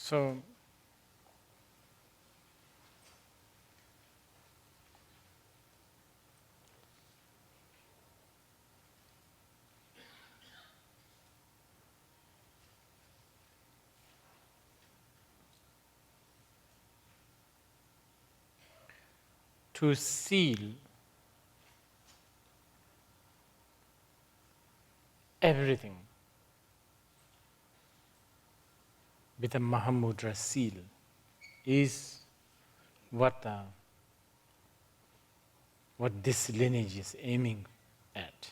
So, to seal everything with a Mahamudra seal is what this lineage is aiming at.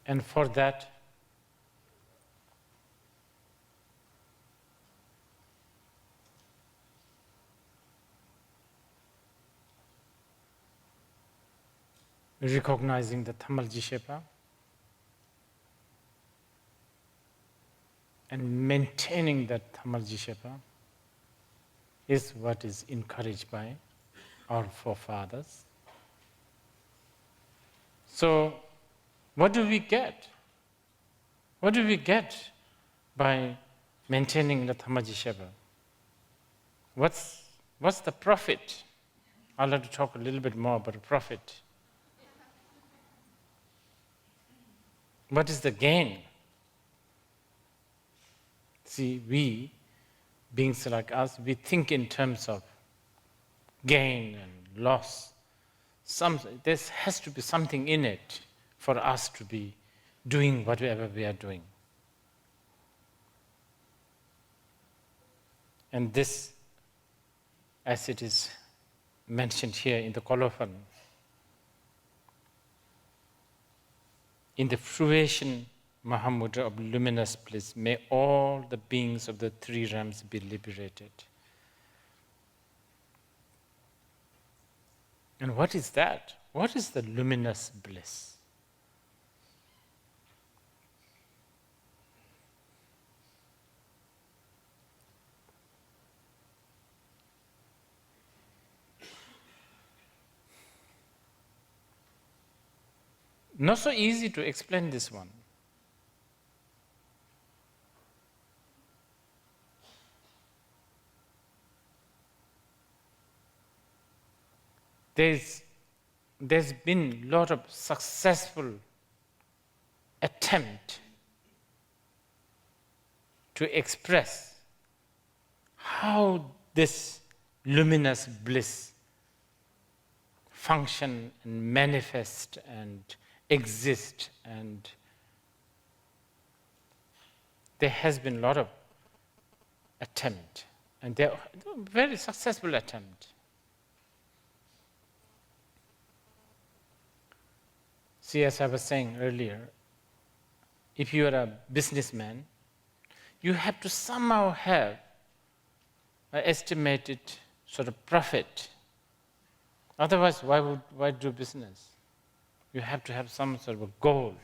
And for that, recognizing the Tamalji and maintaining that Tamalji is what is encouraged by our forefathers. So, what do we get? What do we get by maintaining the Tamalji What's the profit? I'd like to talk a little bit more about the profit. What is the gain? See, we, beings like us, we think in terms of gain and loss. There has to be something in it for us to be doing whatever we are doing. And this, as it is mentioned here in the colophon, in the Fruition Mahamudra of Luminous Bliss, may all the beings of the three realms be liberated. And what is that? What is the luminous bliss? Not so easy to explain this one. There's been a lot of successful attempt to express how this luminous bliss function and manifest and exist, and there has been a lot of attempt, and they're very successful attempt. See, as I was saying earlier, if you are a businessman, you have to somehow have an estimated sort of profit. Otherwise, why do business? You have to have some sort of a goal.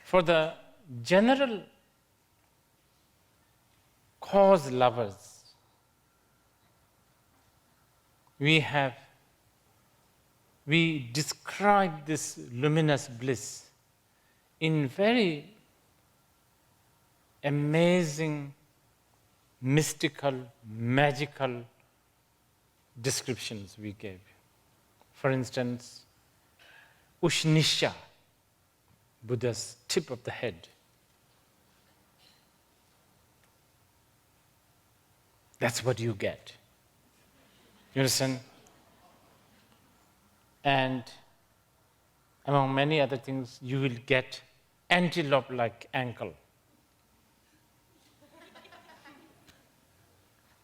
For the general cause lovers, we describe this luminous bliss in very amazing, mystical, magical descriptions we gave. For instance, Ushnisha, Buddha's tip of the head. That's what you get. You understand? And among many other things, you will get antelope-like ankle.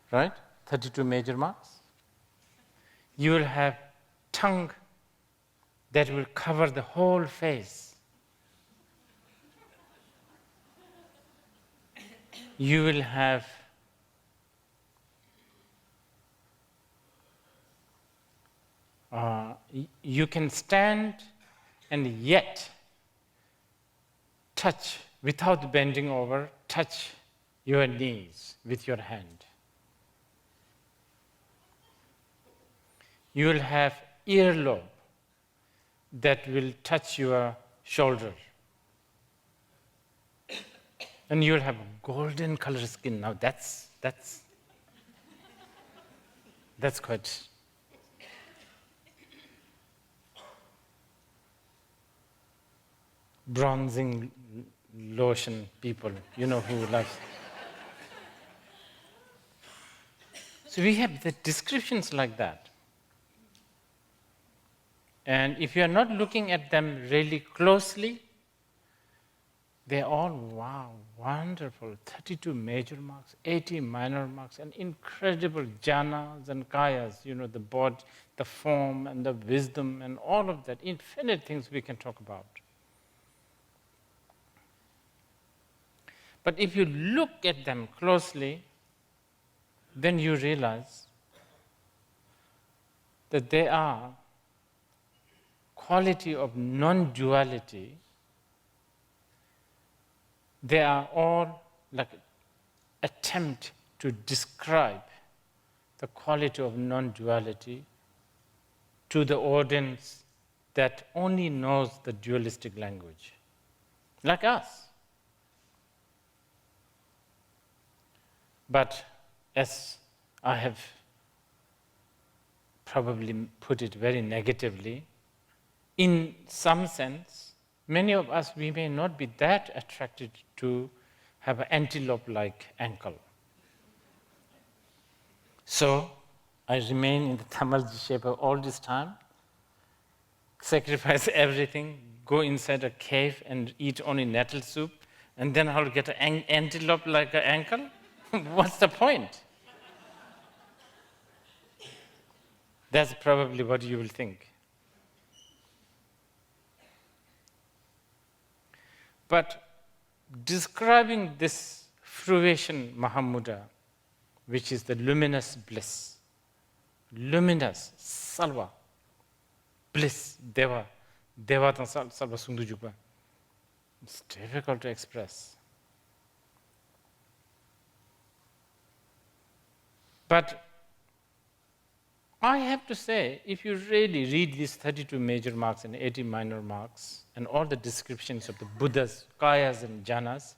Right? 32 major marks. You will have tongue that will cover the whole face. You will have you can stand and yet touch without bending over, touch your knees with your hand. You will have earlobe that will touch your shoulder. And you'll have golden color skin. Now that's quite. Bronzing lotion people, you know, who loves. So we have the descriptions like that. And if you are not looking at them really closely, they're all, wow, wonderful. 32 major marks, 80 minor marks, and incredible jhanas and kayas, you know, the body, the form, and the wisdom, and all of that. Infinite things we can talk about. But if you look at them closely, then you realize that they are quality of non-duality. They are all like attempt to describe the quality of non-duality to the audience that only knows the dualistic language, like us. But as I have probably put it very negatively, in some sense, many of us, we may not be that attracted to have an antelope-like ankle. So I remain in the Tamalji shape all this time, sacrifice everything, go inside a cave and eat only nettle soup, and then I'll get an antelope-like ankle? What's the point? That's probably what you will think. But describing this fruition Mahamudra, which is the luminous bliss, luminous, salva, bliss, deva tan salva sungdujupa, it's difficult to express. But I have to say, if you really read these 32 major marks and 80 minor marks, and all the descriptions of the Buddhas, Kayas and Jhanas,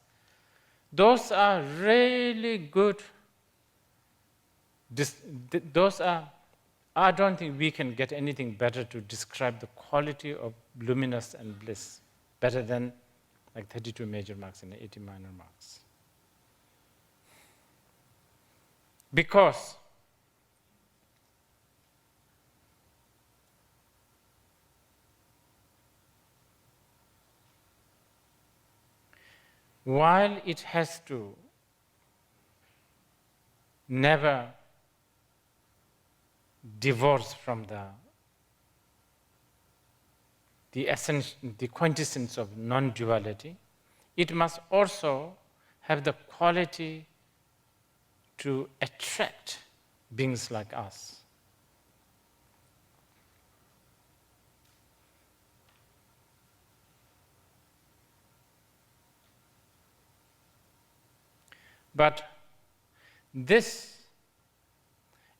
those are really good. I don't think we can get anything better to describe the quality of luminous and bliss, better than like 32 major marks and 80 minor marks. Because while it has to never divorce from the essence, the quintessence of non-duality, it must also have the quality to attract beings like us. But this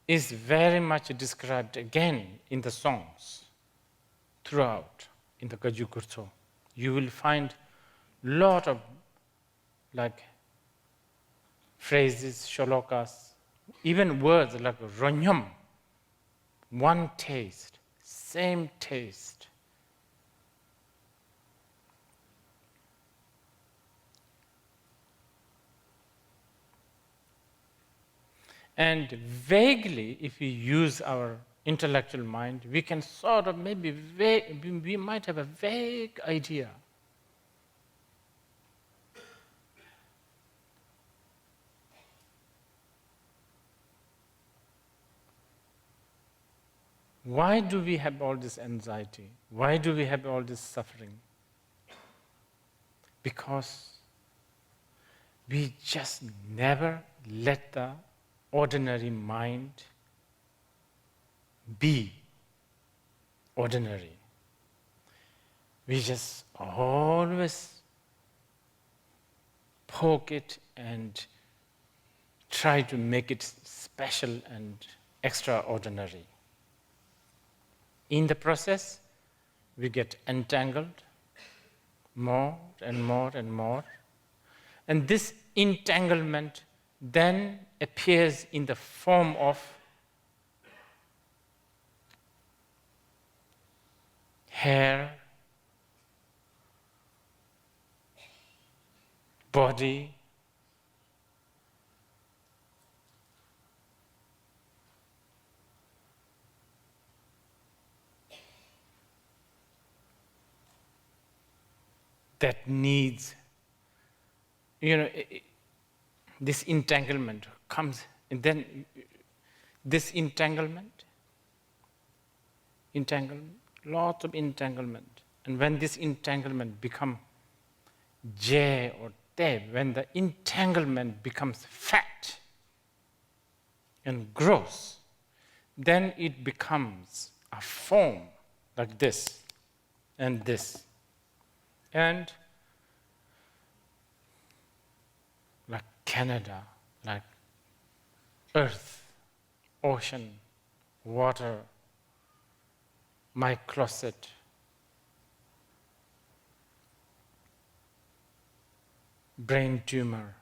is very much described again in the songs throughout in the Gaju Kurtso. You will find a lot of like phrases, shlokas, even words like ronyam, one taste, same taste. And vaguely, if we use our intellectual mind, we can sort of maybe we might have a vague idea. Why do we have all this anxiety? Why do we have all this suffering? Because we just never let the ordinary mind be ordinary. We just always poke it and try to make it special and extraordinary. In the process, we get entangled more and more and more. And this entanglement then appears in the form of hair, body, that needs, this entanglement comes, and then this entanglement, lots of entanglement. And when this entanglement becomes J or Te, when the entanglement becomes fat and gross, then it becomes a form like this and this. And like Canada, like earth, ocean, water, my closet, brain tumor,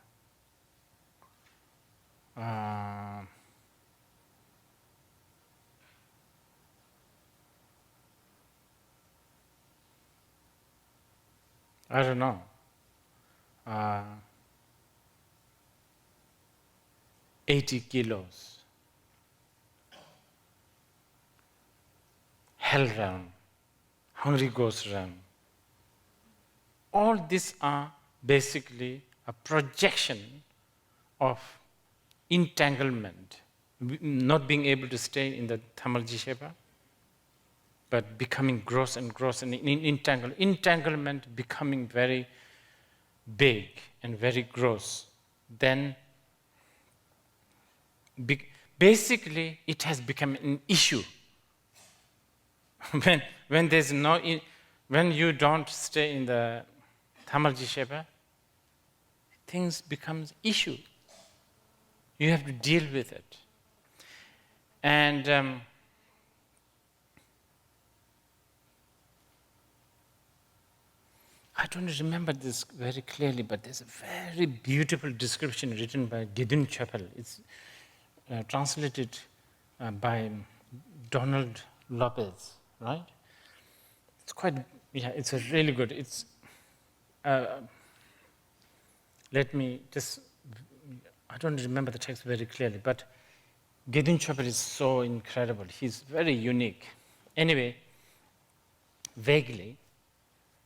I don't know, 80 kilos, hell realm, hungry ghost realm. All these are basically a projection of entanglement, not being able to stay in the Thamalji-shepa, but becoming gross and gross and entanglement becoming very big and very gross. Then basically it has become an issue. when there's no, when you don't stay in the Thamalji-shepa, things becomes issue. You have to deal with it. And I don't remember this very clearly, but there's a very beautiful description written by Gedun Chappell. It's translated by Donald Lopez, right? It's quite, it's a really good. It's, let me just, I don't remember the text very clearly, but Gedun Chappell is so incredible. He's very unique. Anyway, vaguely,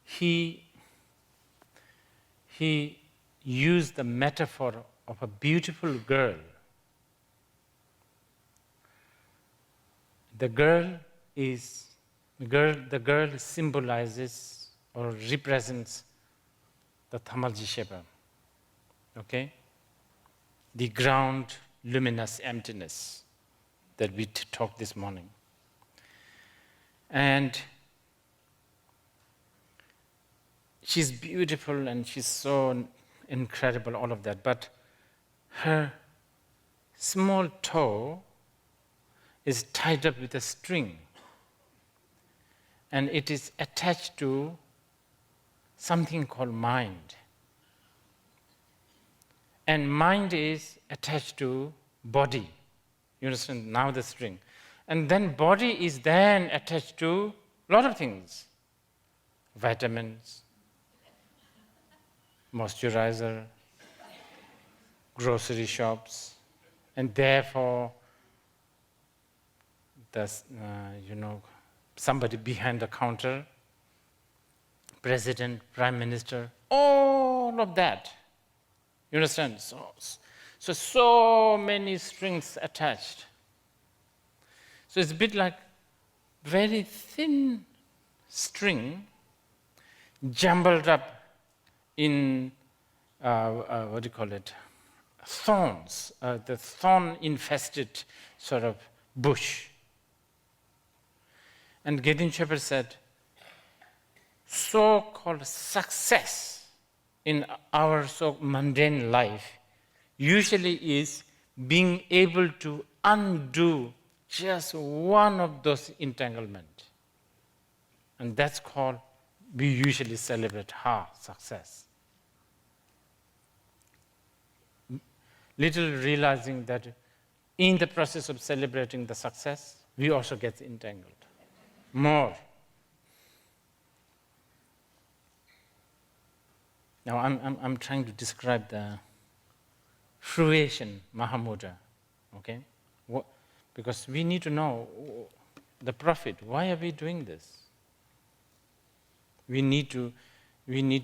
he used the metaphor of a beautiful girl. The girl symbolizes or represents the Thamalji-shepa, okay? The ground, luminous emptiness that we talked this morning. And she's beautiful and she's so incredible, all of that, but her small toe is tied up with a string, and it is attached to something called mind. And mind is attached to body. You understand? Now the string. And then body is then attached to a lot of things. Vitamins, moisturizer, grocery shops, and therefore, somebody behind the counter, president, prime minister, all of that. You understand? So many strings attached. So it's a bit like very thin string jumbled up in, thorns, the thorn-infested sort of bush. And Gedun Chappell said, so-called success in our so mundane life usually is being able to undo just one of those entanglements. And that's called, we usually celebrate success. Little realizing that in the process of celebrating the success, we also get entangled more. Now I'm trying to describe the fruition, Mahamudra, okay? Because we need to know the profit. Why are we doing this? We need to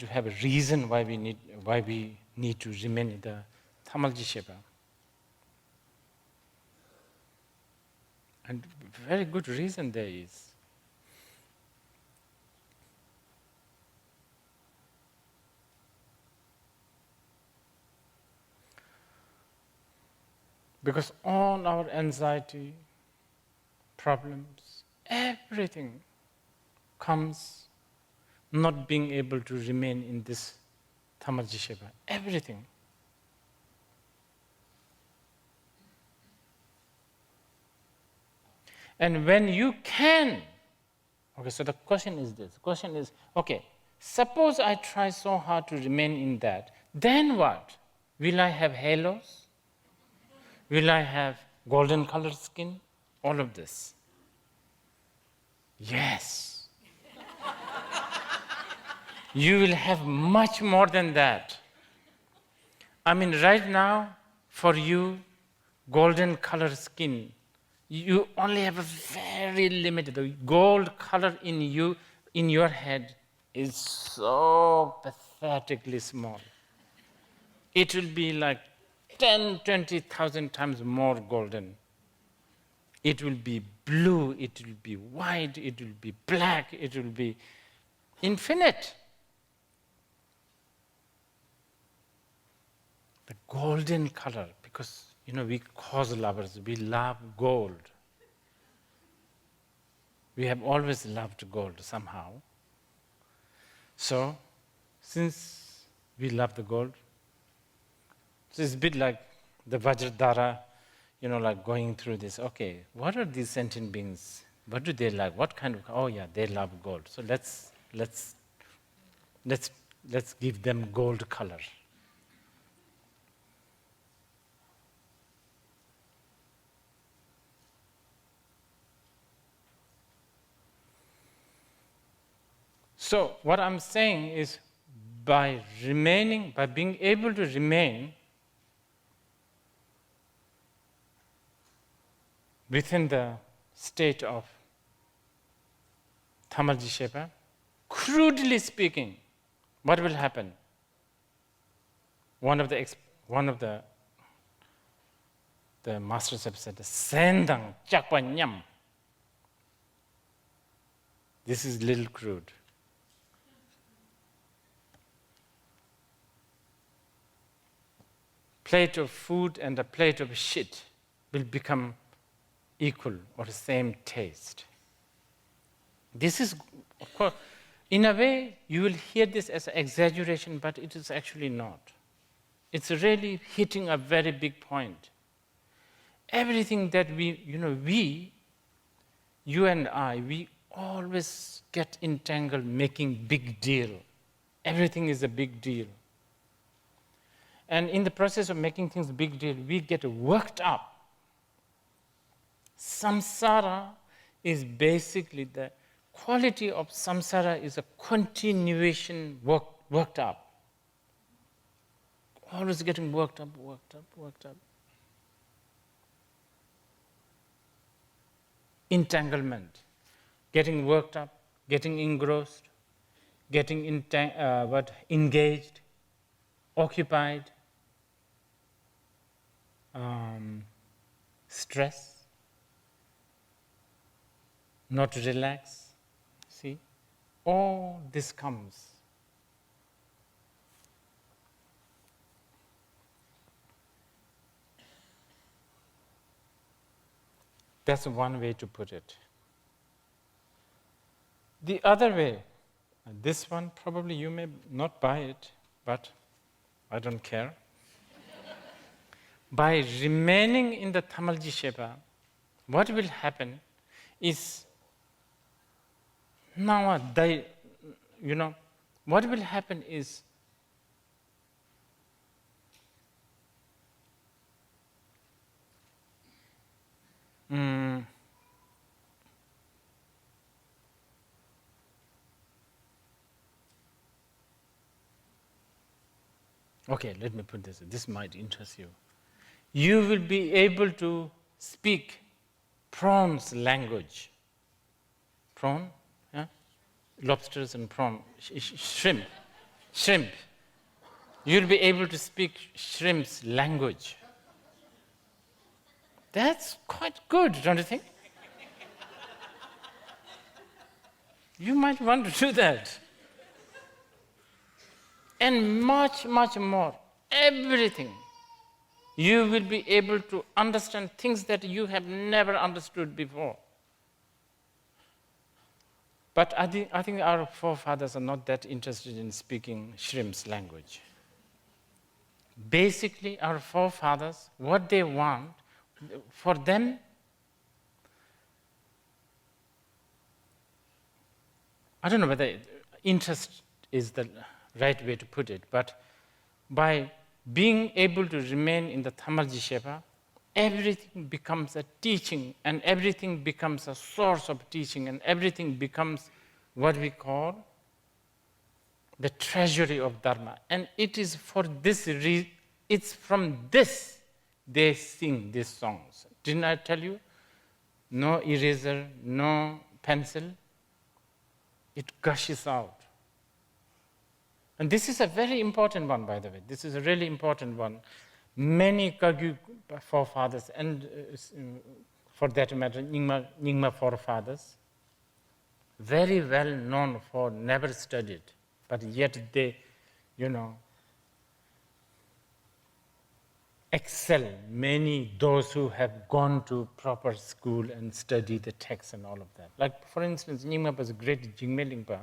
have a reason why we need to remain in the Tamalji-shepa. And very good reason there is. Because all our anxiety, problems, everything comes not being able to remain in this Tamalji-shepa. Everything. And when you can, okay, so the question is this. The question is, okay, suppose I try so hard to remain in that, then what? Will I have halos? Will I have golden colored skin? All of this. Yes. You will have much more than that. I mean, right now, for you, golden colored skin, you only have a very limited, the gold color in you, in your head, is so pathetically small. It will be like 10, 20,000 times more golden. It will be blue, it will be white, it will be black, it will be infinite. The golden color, because we cause lovers, we love gold. We have always loved gold somehow. So, since we love the gold, so it's a bit like the Vajradhara, like going through this. Okay, what are these sentient beings? What do they like? What kind of? Oh yeah, they love gold. So let's give them gold color. So what I'm saying is, by being able to remain within the state of Tamalji-shepa, crudely speaking, what will happen? One of the masters have said, "Sendang chakpa nyam." This is little crude. Plate of food and a plate of shit will become equal or the same taste. This is, of course, in a way, you will hear this as an exaggeration, but it is actually not. It's really hitting a very big point. Everything that you and I, we always get entangled making big deal. Everything is a big deal. And in the process of making things big deal, we get worked up. Samsara is basically the quality of samsara is a continuation worked up. Always getting worked up. Entanglement, getting worked up, getting engrossed, getting engaged, occupied, stress, not relax. See, all this comes. That's one way to put it. The other way, this one probably you may not buy it, but I don't care. By remaining in the Tamalji Shepa, what will happen is what will happen is okay, let me put this. This might interest you. You will be able to speak prawns language. Prawn? Yeah? Lobsters and prawn. Shrimp. Shrimp. You'll be able to speak shrimp's language. That's quite good, don't you think? You might want to do that. And much, much more. Everything. You will be able to understand things that you have never understood before. But I think our forefathers are not that interested in speaking shrimp's language. Basically, our forefathers, what they want, for them, I don't know whether interest is the right way to put it, but by being able to remain in the Tamalji Shepa, everything becomes a teaching, and everything becomes a source of teaching, and everything becomes what we call the treasury of Dharma. And it is for this reason, it's from this they sing these songs. Didn't I tell you? No eraser, no pencil. It gushes out. And this is a very important one, by the way. This is a really important one. Many Kagyu forefathers, and for that matter, Nyingma forefathers, very well known for never studied, but yet they, excel. Many, those who have gone to proper school and studied the text and all of that. Like, for instance, Nyingma's great Jigme Lingpa,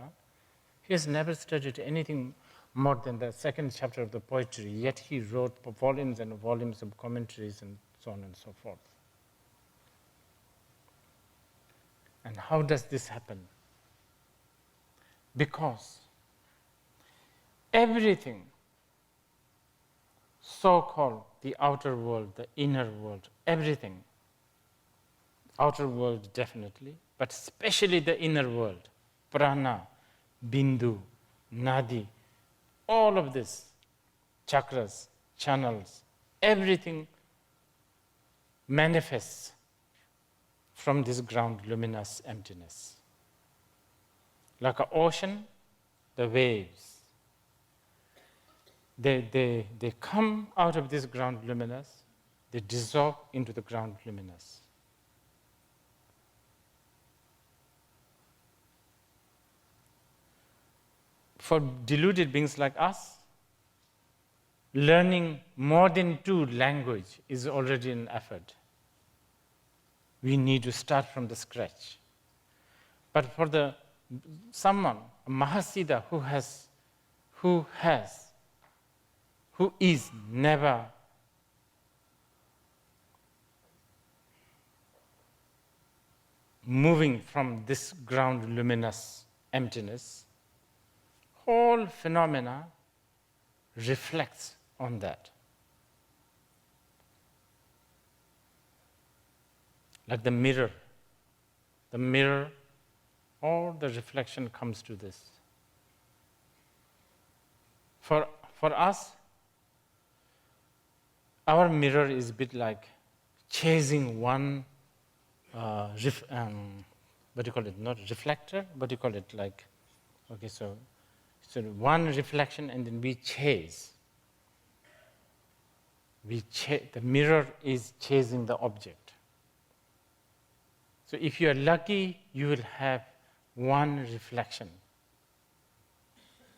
he has never studied anything more than the second chapter of the poetry, yet he wrote volumes and volumes of commentaries and so on and so forth. And how does this happen? Because everything, so-called the outer world, the inner world, everything, outer world definitely, but especially the inner world, prana, bindu, nadi, all of this, chakras, channels, everything manifests from this ground luminous emptiness. Like an ocean, the waves, they come out of this ground luminous, they dissolve into the ground luminous. For deluded beings like us, learning more than 2 languages is already an effort. We need to start from the scratch. But for someone, a Mahasiddha who is never moving from this ground luminous emptiness, whole phenomena reflects on that. Like the mirror, all the reflection comes to this. For us, our mirror is a bit like chasing one, what do you call it? Not reflector, what do you call it? Like, okay, so one reflection and then we chase. The mirror is chasing the object. So if you are lucky, you will have one reflection.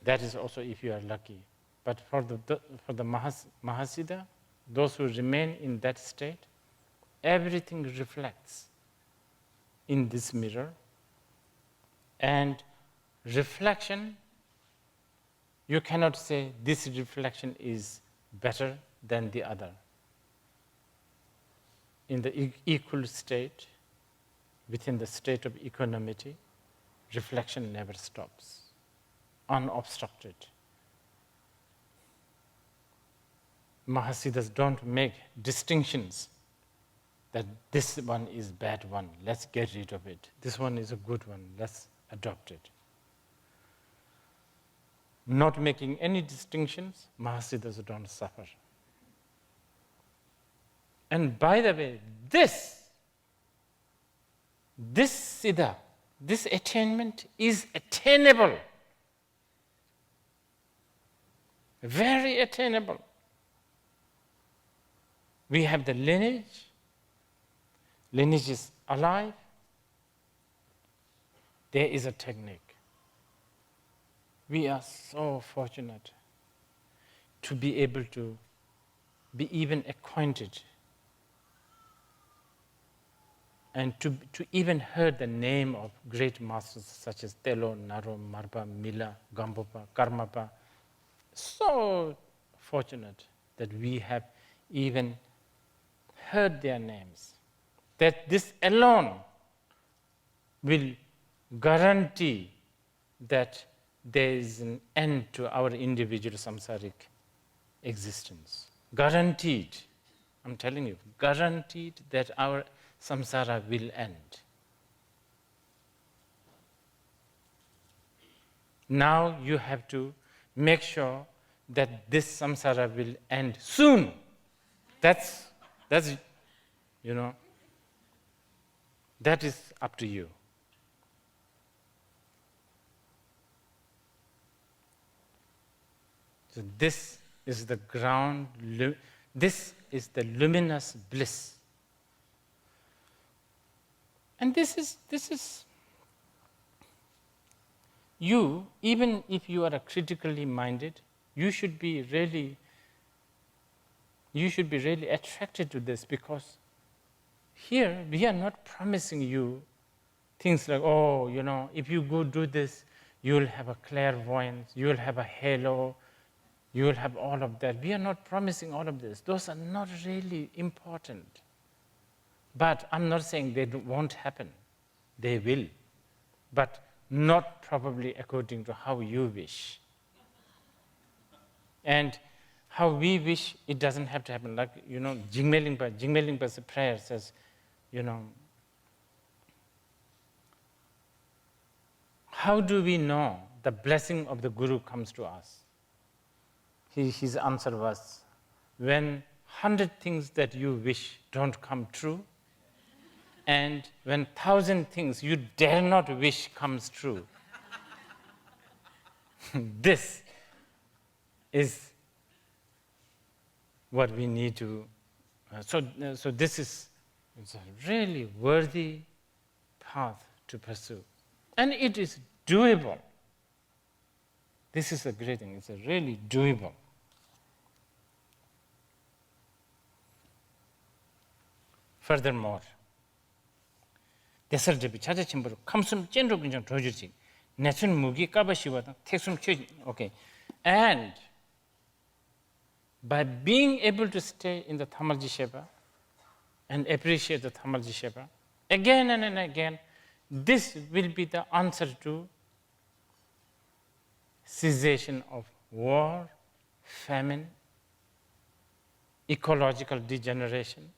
That is also if you are lucky. But for the Mahasiddha, those who remain in that state, everything reflects in this mirror. And reflection You cannot say this reflection is better than the other. In the equal state, within the state of equanimity, reflection never stops, unobstructed. Mahasiddhas don't make distinctions that this one is bad one, let's get rid of it. This one is a good one, let's adopt it. Not making any distinctions, Mahasiddhas don't suffer. And by the way, this siddha, this attainment is attainable. Very attainable. We have the lineage. Lineage is alive. There is a technique. We are so fortunate to be able to be even acquainted and to even heard the name of great masters such as Telo, Naro, Marpa, Mila, Gampopa, Karmapa. So fortunate that we have even heard their names. That this alone will guarantee that there is an end to our individual samsaric existence. Guaranteed, I'm telling you, guaranteed that our samsara will end. Now you have to make sure that this samsara will end soon. That's you know, that is up to you. So this is the ground, this is the luminous bliss. And this is you, even if you are critically minded, you should be really attracted to this, because here we are not promising you things like, oh, you know, if you go do this, you will have a clairvoyance, you will have a halo, you will have all of that. We are not promising all of this. Those are not really important. But I'm not saying they won't happen. They will. But not probably according to how you wish. And how we wish, it doesn't have to happen. Like, you know, Jigme Lingpa's prayer says, you know, how do we know the blessing of the Guru comes to us? His answer was, when 100 things that you wish don't come true, and when 1,000 things you dare not wish comes true. This is what we need to, so this is it's a really worthy path to pursue. And it is doable. This is a great thing, it's a really doable. Furthermore, desar debi chaja chimburu kamsum chenro gunjang dojurji netsun mugi kabashiwa teksum chöji. Okay, and by being able to stay in the Tamalji Sheba and appreciate the Tamalji Sheba again and again, this will be the answer to cessation of war, famine, ecological degeneration.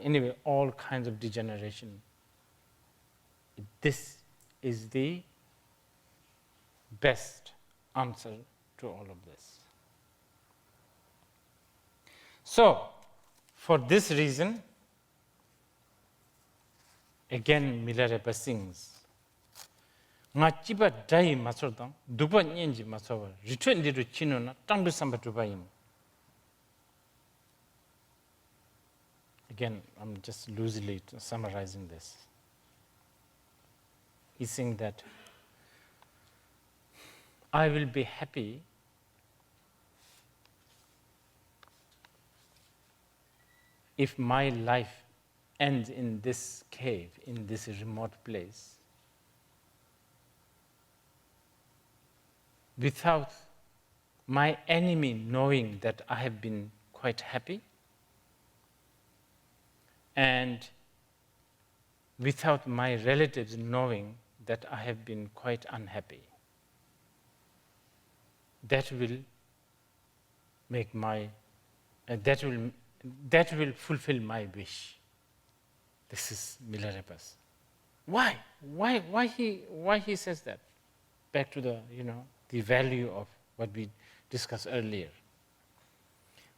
Anyway, all kinds of degeneration. This is the best answer to all of this. So, for this reason, again Milarepa sings, nga chiba dai masordang dupa nyenji masowa return diru chino na tangdu samba dubayim. Again, I'm just loosely summarizing this. He's saying that I will be happy if my life ends in this cave, in this remote place. without my enemy knowing that I have been quite happy, and without my relatives knowing that I have been quite unhappy. That will make that will fulfill my wish. This is Milarepa's. Why? Why he says that? Back to the value of what we discussed earlier.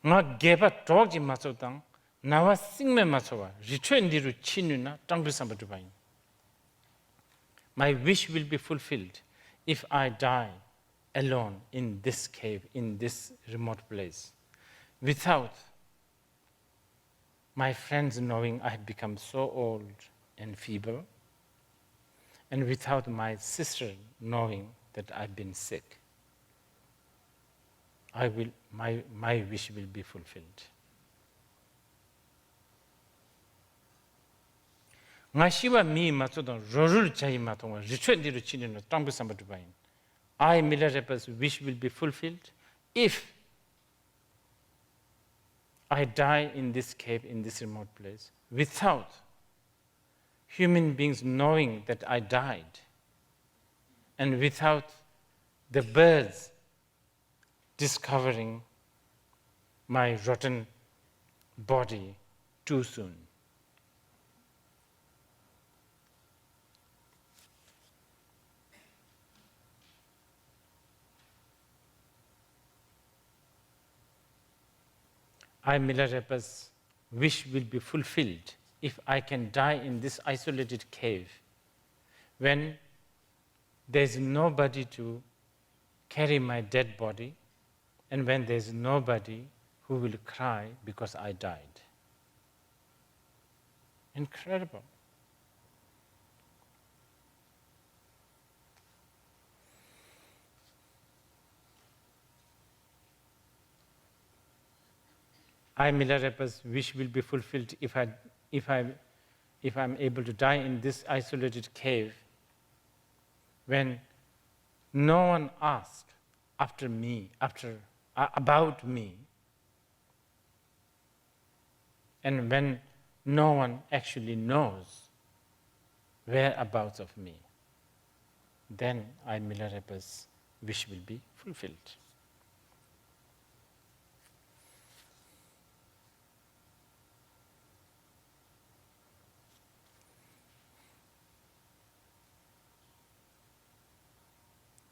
Nga geba togi masotang nawa singme masowa richendiru chinuna tangbisambadubain. My wish will be fulfilled if I die alone in this cave, in this remote place, without my friends knowing I have become so old and feeble, and without my sister knowing that I've been sick. My wish will be fulfilled. Ngashiwa mi matodon rorul chai matonga richendiru chinuna tangbisambadubain. I, Milarepa's wish will be fulfilled if I die in this cave, in this remote place, without human beings knowing that I died, and without the birds discovering my rotten body too soon. I, Milarepa's wish will be fulfilled if I can die in this isolated cave when there's nobody to carry my dead body and when there's nobody who will cry because I died. Incredible. I, Milarepa's wish will be fulfilled if I'm able to die in this isolated cave when no one asked about me, and when no one actually knows whereabouts of me. Then I, Milarepa's wish will be fulfilled.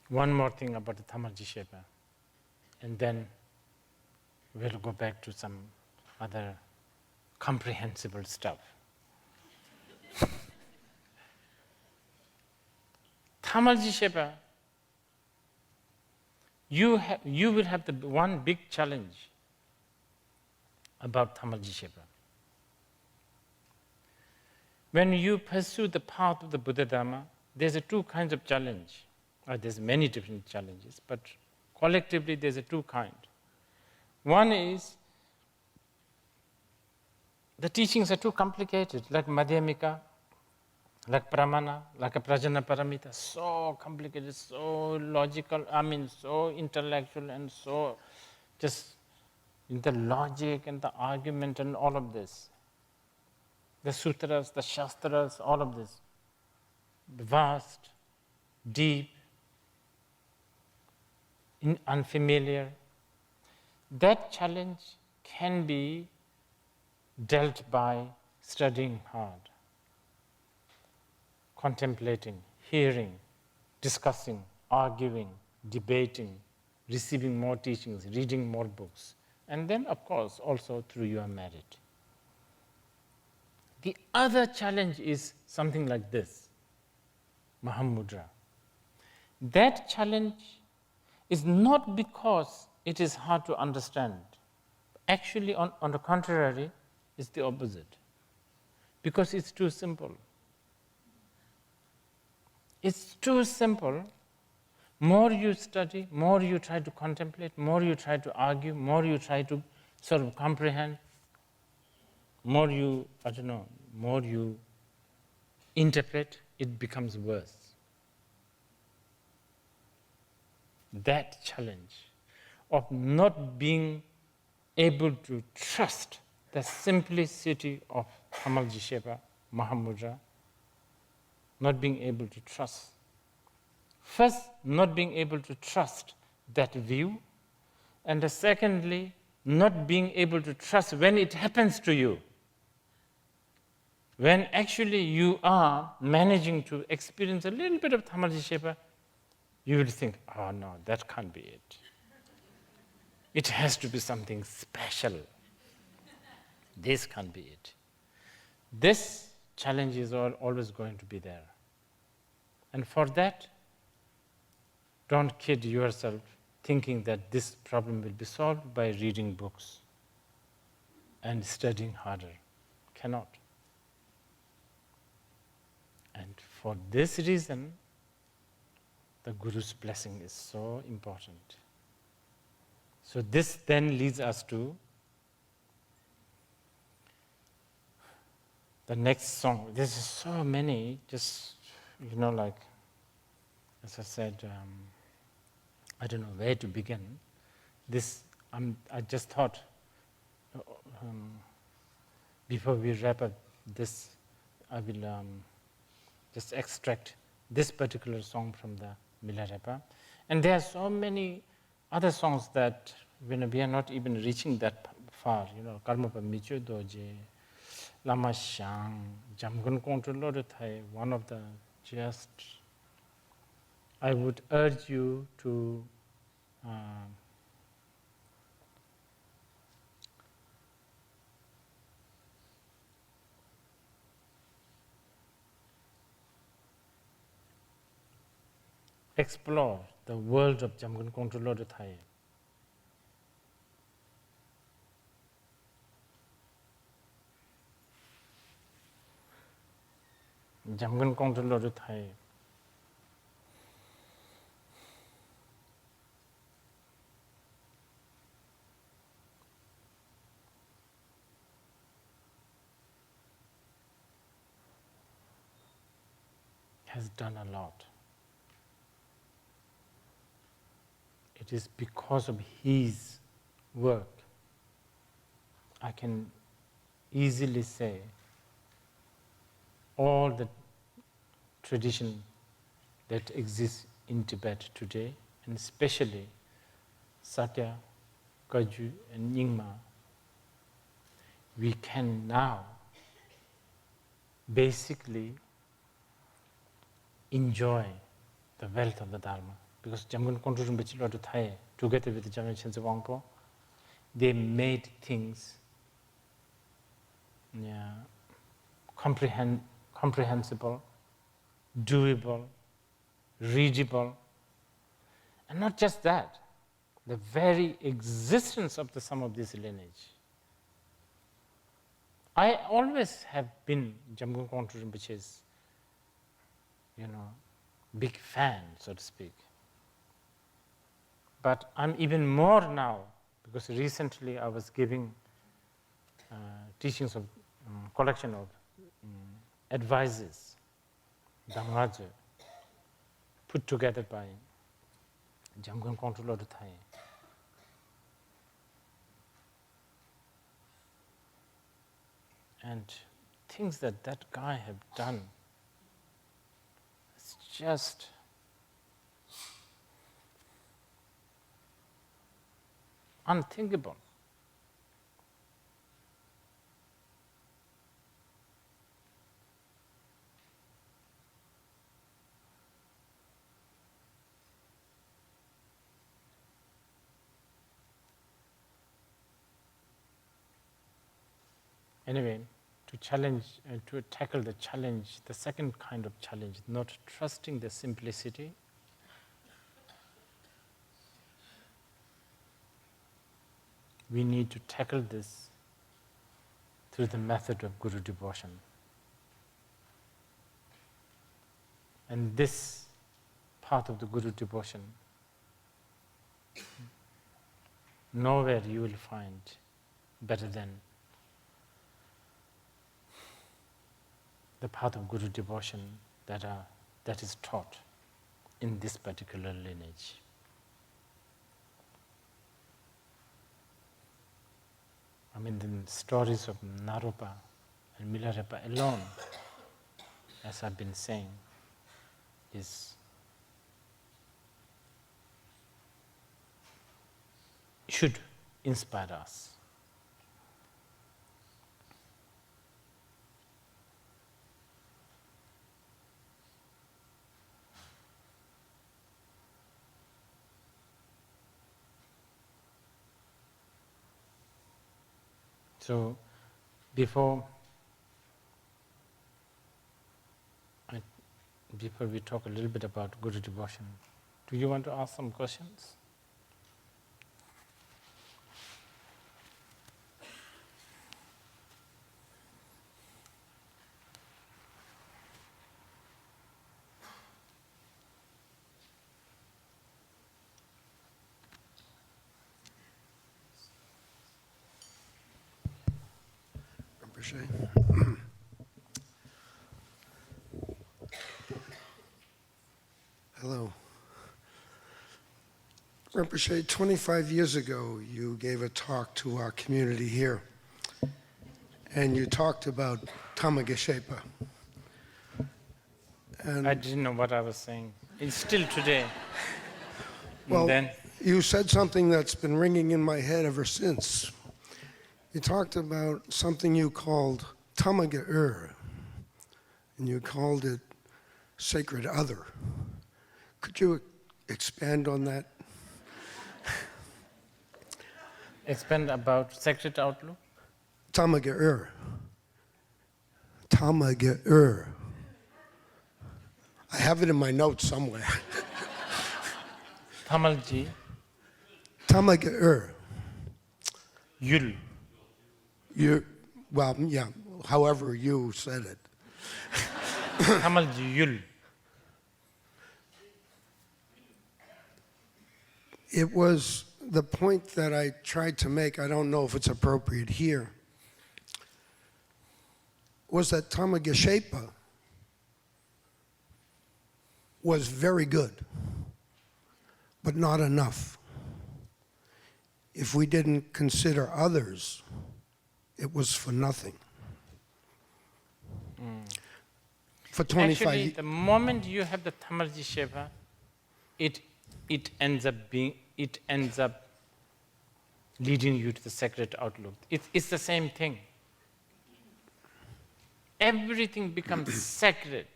One more thing about the Thamarji Shepa, and then we'll go back to some other comprehensible stuff. Thamarji Shepa, you will have the one big challenge about Thamarji Shepa. When you pursue the path of the Buddha Dharma, there's two kinds of challenge. There's many different challenges, but collectively there's two kinds. One is the teachings are too complicated, like Madhyamika, like Pramana, like a Prajna Paramita, so complicated, so logical, so intellectual, and so just in the logic and the argument and all of this. The sutras, the shastras, all of this. Vast, deep, unfamiliar. That challenge can be dealt by studying hard, contemplating, hearing, discussing, arguing, debating, receiving more teachings, reading more books, and then, of course, also through your merit. The other challenge is something like this, Mahamudra. That challenge is not because it is hard to understand. Actually, on the contrary, it's the opposite. Because it's too simple. It's too simple. More you study, more you try to contemplate, more you try to argue, more you try to sort of comprehend, more you interpret, it becomes worse. that challenge of not being able to trust the simplicity of Hamalji Shepa, Mahamudra, not being able to trust. First, not being able to trust that view, and secondly, not being able to trust when it happens to you. When actually you are managing to experience a little bit of Hamalji Shepa, you will think, oh no, that can't be it. It has to be something special. This can't be it. This challenge is always going to be there. And for that, don't kid yourself thinking that this problem will be solved by reading books and studying harder. Cannot. And for this reason, the Guru's blessing is so important. So this then leads us to the next song. There's so many, just, like, as I said, I don't know where to begin. I just thought, before we wrap up this, I will just extract this particular song from the Milarepa. And there are so many other songs that we are not even reaching that far. Karma pa micho doje, lama shang, jamgun control thai. One of the just, I would urge you to explore the world of Jamgun Control Thai. Jamgun Control Thai. Has done a lot. It is because of his work, I can easily say all the tradition that exists in Tibet today, and especially Satya, Kaju, and Nyingma, we can now basically enjoy the wealth of the Dharma. Because Jamgun Kontrun Bichilo to Thai, together with the Jamgun Chense Wangpo, they made things comprehensible, doable, readable. And not just that, the very existence of some of this lineage. I always have been Jamgun Kontrun Bich's, big fan, so to speak. But I'm even more now, because recently I was giving teachings of collection of advices, Dhammaja, put together by Jamgun Control Thai. And things that guy have done, it's just unthinkable. Anyway, to tackle the challenge, the second kind of challenge, not trusting the simplicity, we need to tackle this through the method of Guru devotion. And this path of the Guru devotion, nowhere you will find better than the path of Guru devotion that is taught in this particular lineage. I mean, the stories of Naropa and Milarepa alone, as I've been saying, should inspire us. So, before we talk a little bit about Guru devotion, do you want to ask some questions? Hello. Rinpoche, 25 years ago, you gave a talk to our community here, and you talked about Tamageshepa. And I didn't know what I was saying. It's still today. well, And then you said something that's been ringing in my head ever since. You talked about something you called Tamage'er, and you called it sacred other. Could you expand on that? expand about sacred outlook. Tamage'er. Tamage'er. I have it in my notes somewhere. Tamalji, Tamage'er. Yul. Well, yeah, however you said it. Tamalji Yul. It was the point that I tried to make, I don't know if it's appropriate here, was that Tamageshepa was very good, but not enough. If we didn't consider others, it was for nothing. For 25 Actually, years. the moment you have the Tamalji Shepa, it ends up leading you to the sacred outlook. It's the same thing. Everything becomes sacred.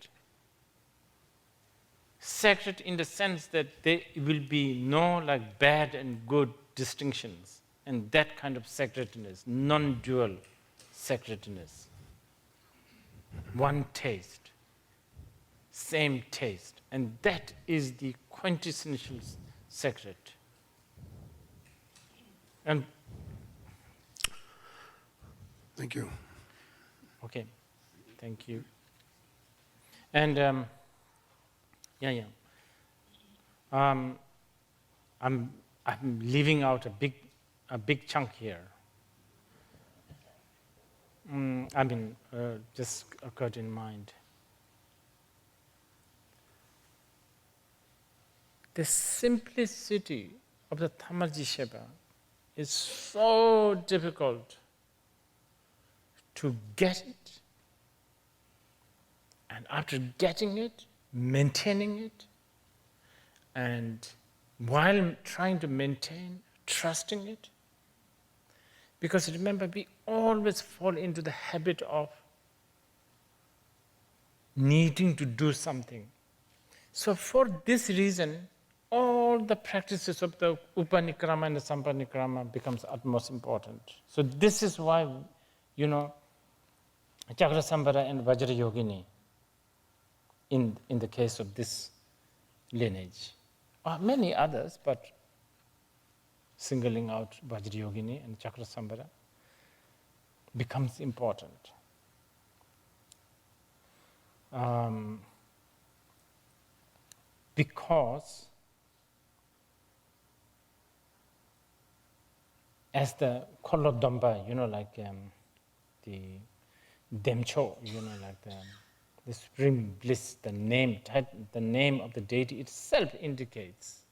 Sacred in the sense that there will be no like bad and good distinctions, and that kind of sacredness, non-dual sacredness. One taste, same taste, and that is the quintessential sacred. And Thank you. okay, thank you. And I'm leaving out a big chunk here. Just occurred in mind. The simplicity of the Tamalji Shepa is so difficult to get it, and after getting it, maintaining it, and while trying to maintain, trusting it. Because remember, we always fall into the habit of needing to do something. So for this reason, all the practices of the Upanikrama and the Sampanikrama becomes utmost important. So this is why, Chakrasambhara and Vajrayogini, in the case of this lineage, many others, but singling out Vajrayogini and Chakrasambhara becomes important. Because as the Kolodamba, the Demcho, the supreme bliss, the name of the deity itself indicates.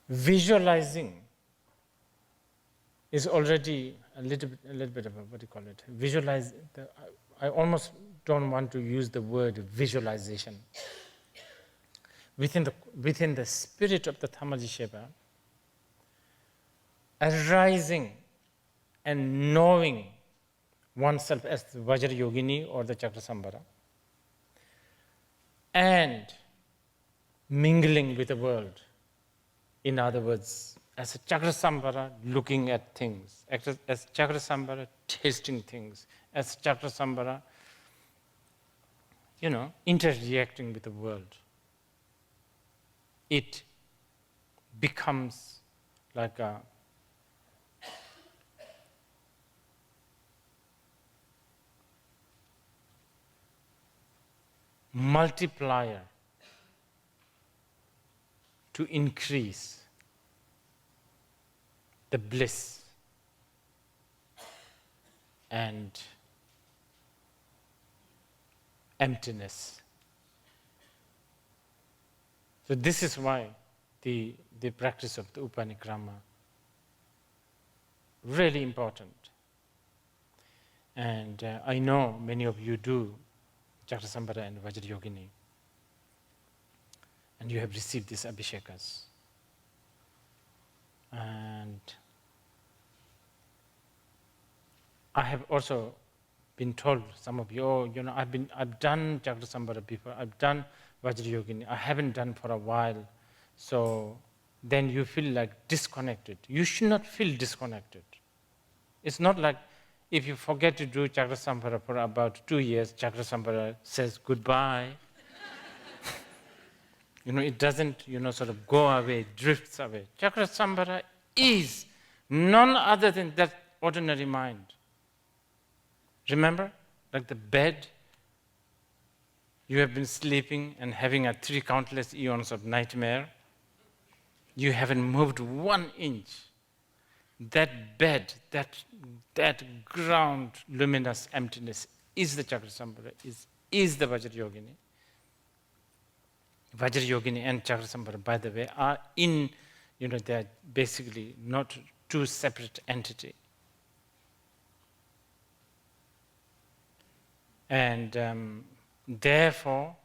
visualizing is already a little bit of a, what do you call it? I almost don't want to use the word visualization. Within the spirit of the Dhammajisepa, arising and knowing oneself as the Vajrayogini or the Chakrasambhara, and mingling with the world. In other words, as a Chakrasambhara looking at things, as Chakrasambhara tasting things, as Chakrasambhara, interacting with the world. It becomes like a multiplier to increase the bliss and emptiness. So this is why the practice of the Upanikrama really important. And I know many of you do Chakrasambhara and Vajrayogini, and you have received these abhishekas. And I have also been told, some of you, I've done Chakrasambhara before, I've done Vajrayogini, I haven't done for a while, so then you feel like disconnected. You should not feel disconnected. It's not like if you forget to do Chakrasambhara for about 2 years, Chakrasambhara says goodbye. It doesn't, sort of go away, drifts away. Chakrasambhara is none other than that ordinary mind. Remember, like the bed, you have been sleeping and having 3 countless eons of nightmare. You haven't moved 1 inch. That bed, that ground, luminous emptiness is the Chakrasambhara, is the Vajrayogini. Vajrayogini and Chakrasambhara, by the way, are in, they're basically not 2 separate entities. And therefore,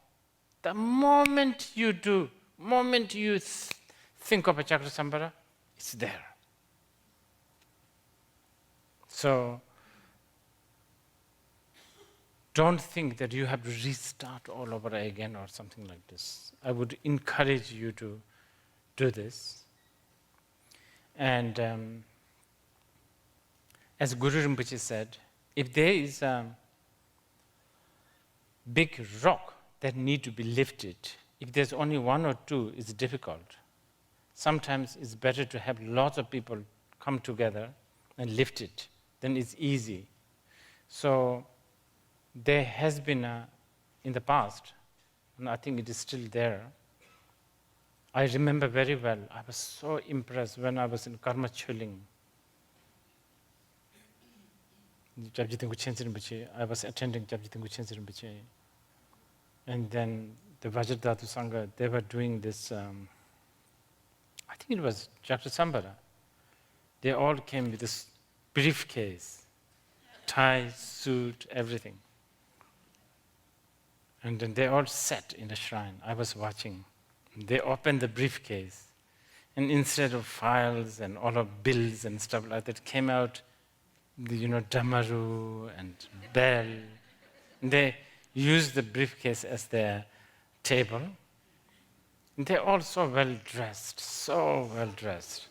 the moment you think of a Chakrasambhara, it's there. So, don't think that you have to restart all over again or something like this. I would encourage you to do this. And as Guru Rinpoche said, if there is a big rock that need to be lifted, if there's only 1 or 2, it's difficult. Sometimes it's better to have lots of people come together and lift it. Then it's easy. So there has been in the past, and I think it is still there. I remember very well, I was so impressed when I was in Karma Chuling. I was attending Jabjitinku Chensi Rinpoche. And then the Vajradhatu Sangha, they were doing this, I think it was Chakrasambhara. They all came with this briefcase, tie, suit, everything. And then they all sat in the shrine. I was watching. They opened the briefcase, and instead of files and all of bills and stuff like that, came out, damaru and bell. And they used the briefcase as their table. And they're all so well dressed, so well dressed.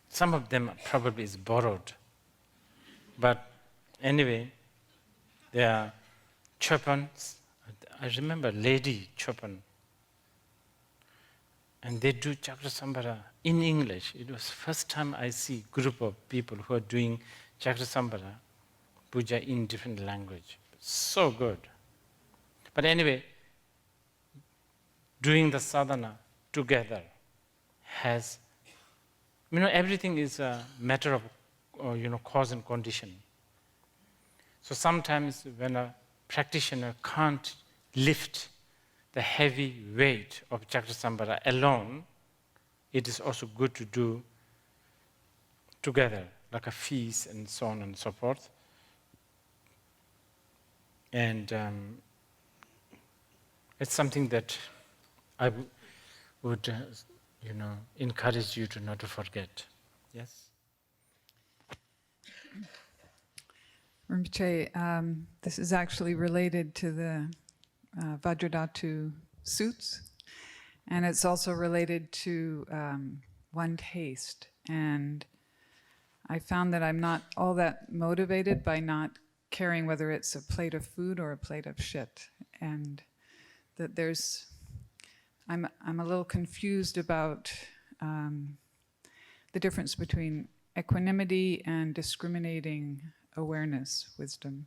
Some of them probably is borrowed. But anyway, they are Chopins. I remember Lady Chopin. And they do Chakrasambhara in English. It was the first time I see a group of people who are doing Chakrasambhara puja in different language. So good. But anyway, doing the sadhana together has, everything is a matter of, cause and condition. So sometimes when a practitioner can't lift the heavy weight of Chakrasambhara alone, it is also good to do together, like a feast and so on and so forth. And it's something that I would encourage you to not to forget. Yes? Rinpoche, this is actually related to the Vajradhatu suits, and it's also related to one taste. And I found that I'm not all that motivated by not caring whether it's a plate of food or a plate of shit, and that I'm a little confused about the difference between equanimity and discriminating awareness, wisdom.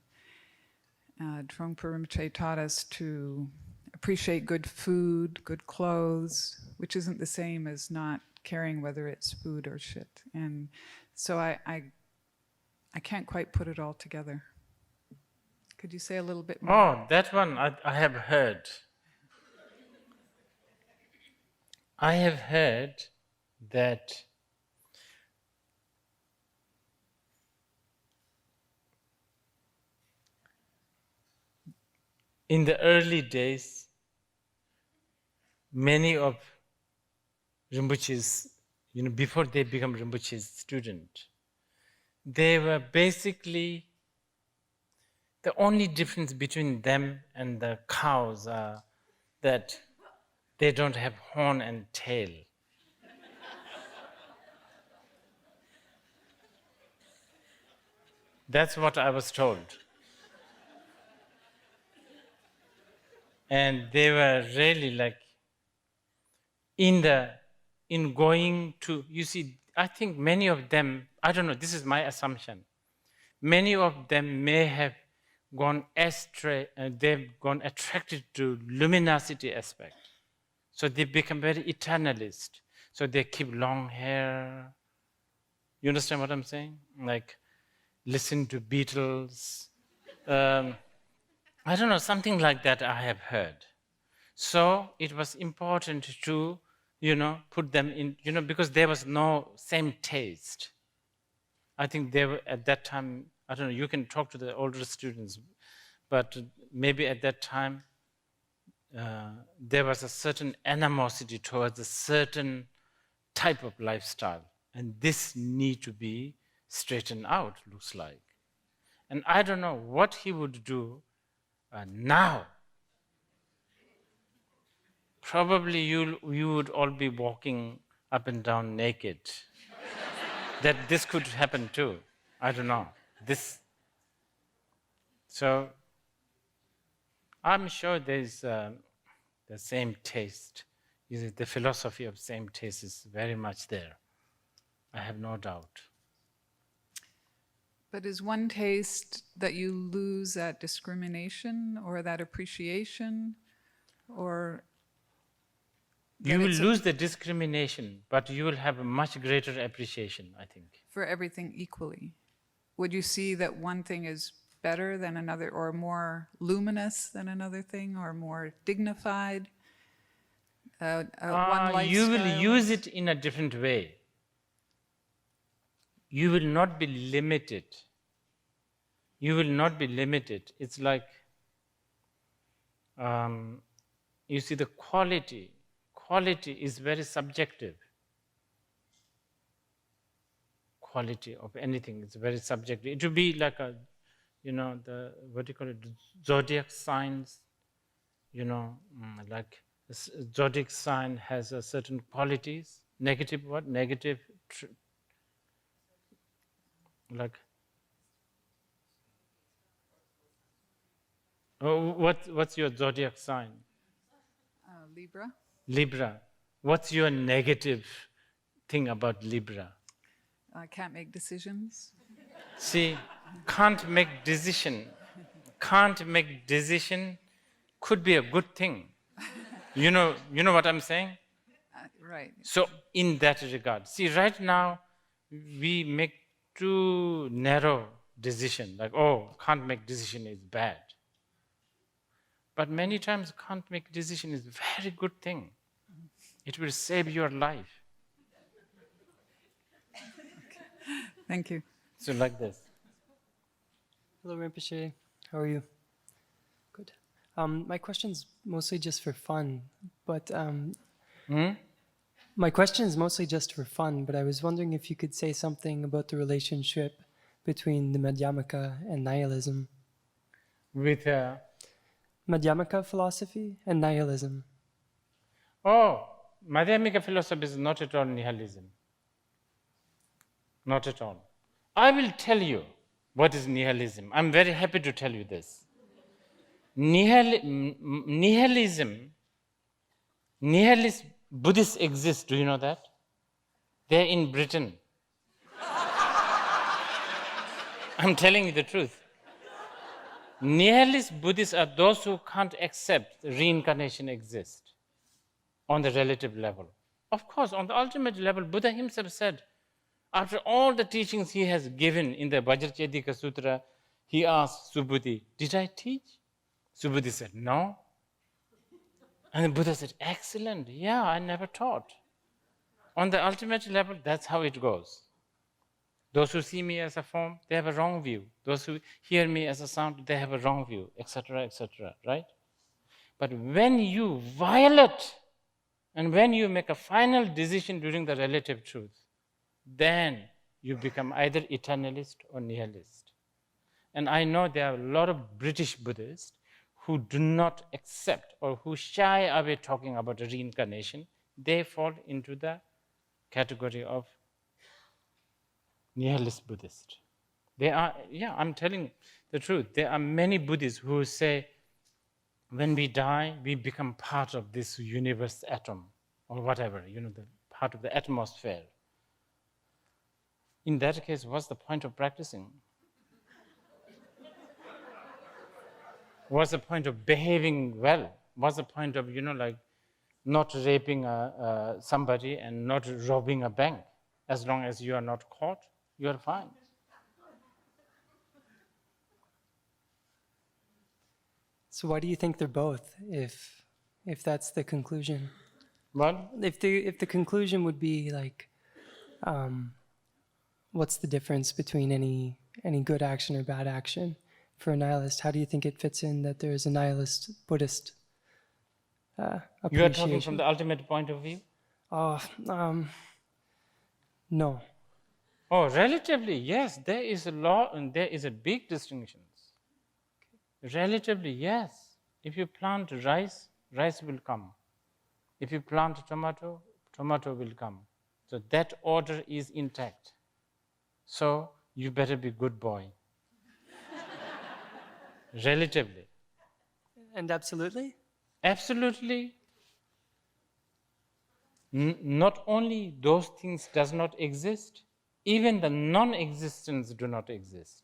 Trungpa Rinpoche taught us to appreciate good food, good clothes, which isn't the same as not caring whether it's food or shit. And so I can't quite put it all together. Could you say a little bit more? Oh, that one I have heard. I have heard that in the early days, many of Rinpoche's, before they become Rinpoche's student, they were basically, the only difference between them and the cows are that they don't have horn and tail. That's what I was told. And they were really like, in going to, you see, I think many of them, I don't know, this is my assumption, many of them may have gone astray, they've gone attracted to luminosity aspect. So they become very eternalist. So they keep long hair. You understand what I'm saying? Like, listen to Beatles. I don't know, something like that I have heard. So it was important to, put them in, because there was no same taste. I think they were at that time, I don't know, you can talk to the older students, but maybe at that time, there was a certain animosity towards a certain type of lifestyle. And this need to be straightened out, looks like. And I don't know what he would do now. Probably you would all be walking up and down naked. That this could happen too. I don't know. So I'm sure there's the same taste. The philosophy of same taste is very much there. I have no doubt. But is one taste that you lose that discrimination or that appreciation, or you will lose the discrimination, but you will have a much greater appreciation, I think. For everything equally? Would you see that one thing is better than another, or more luminous than another thing, or more dignified? One lifestyle? You will use it in a different way. You will not be limited. You will not be limited. It's like, you see, the quality is very subjective. Quality of anything is very subjective. It would be like a, the, what do you call it, zodiac signs, like a zodiac sign has a certain qualities, negative what? Negative, like, oh, what's your zodiac sign? Libra. Libra. What's your negative thing about Libra? I can't make decisions. See, can't make decision. Can't make decision could be a good thing. You know what I'm saying? Right. So in that regard, see, right now we make too narrow decision, like, oh, can't make decision is bad. But many times can't make a decision is a very good thing. It will save your life. Thank you. So like this. Hello, Rinpoche. How are you? Good. My question's mostly just for fun, but my question is mostly just for fun. But I was wondering if you could say something about the relationship between the Madhyamaka and nihilism. With Madhyamaka philosophy and nihilism. Madhyamika philosophy is not at all nihilism. Not at all. I will tell you what is nihilism. I'm very happy to tell you this. Nihilist Buddhists exist, do you know that? They're in Britain. I'm telling you the truth. Nihilist Buddhists are those who can't accept reincarnation exists on the relative level. Of course, on the ultimate level, Buddha himself said, after all the teachings he has given in the Vajracchedika Sutra, he asked Subhuti, did I teach? Subhuti said, no. And the Buddha said, excellent, yeah, I never taught. On the ultimate level, that's how it goes. Those who see me as a form, they have a wrong view. Those who hear me as a sound, they have a wrong view, etc., right? But when you violate and when you make a final decision during the relative truth, then you become either eternalist or nihilist. And I know there are a lot of British Buddhists who do not accept or who shy away talking about reincarnation. They fall into the category of nihilist Buddhist. They are, I'm telling the truth. There are many Buddhists who say, when we die, we become part of this universe atom, or whatever, the part of the atmosphere. In that case, what's the point of practicing? What's the point of behaving well? What's the point of, not raping somebody and not robbing a bank? As long as you are not caught, you are fine. So why do you think they're both, if that's the conclusion? What? If the conclusion would be like, what's the difference between any good action or bad action for a nihilist? How do you think it fits in that there is a nihilist Buddhist appreciation? You are talking from the ultimate point of view? No. Relatively, yes. There is a law and there is a big distinction. Relatively, yes. If you plant rice, rice will come. If you plant tomato, tomato will come. So that order is intact. So you better be good boy. Relatively. And absolutely? Absolutely. Not only those things does not exist, even the non-existence do not exist.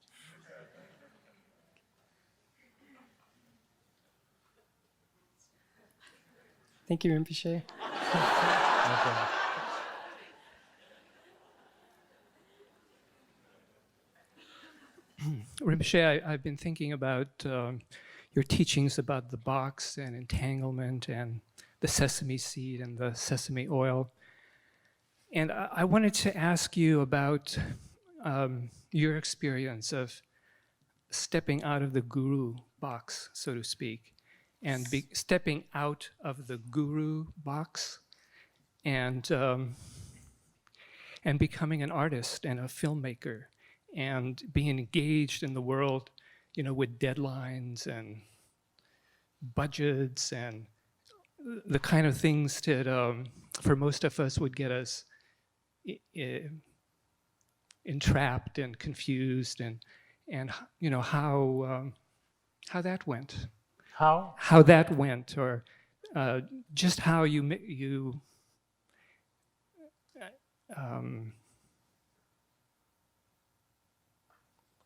Thank you, Rinpoche. Okay. Rinpoche, I've been thinking about your teachings about the box and entanglement and the sesame seed and the sesame oil. And I wanted to ask you about your experience of stepping out of the guru box, so to speak, and stepping out of the guru box and becoming an artist and a filmmaker and being engaged in the world, with deadlines and budgets and the kind of things that for most of us would get us entrapped and confused and how that went. How that went, or just how you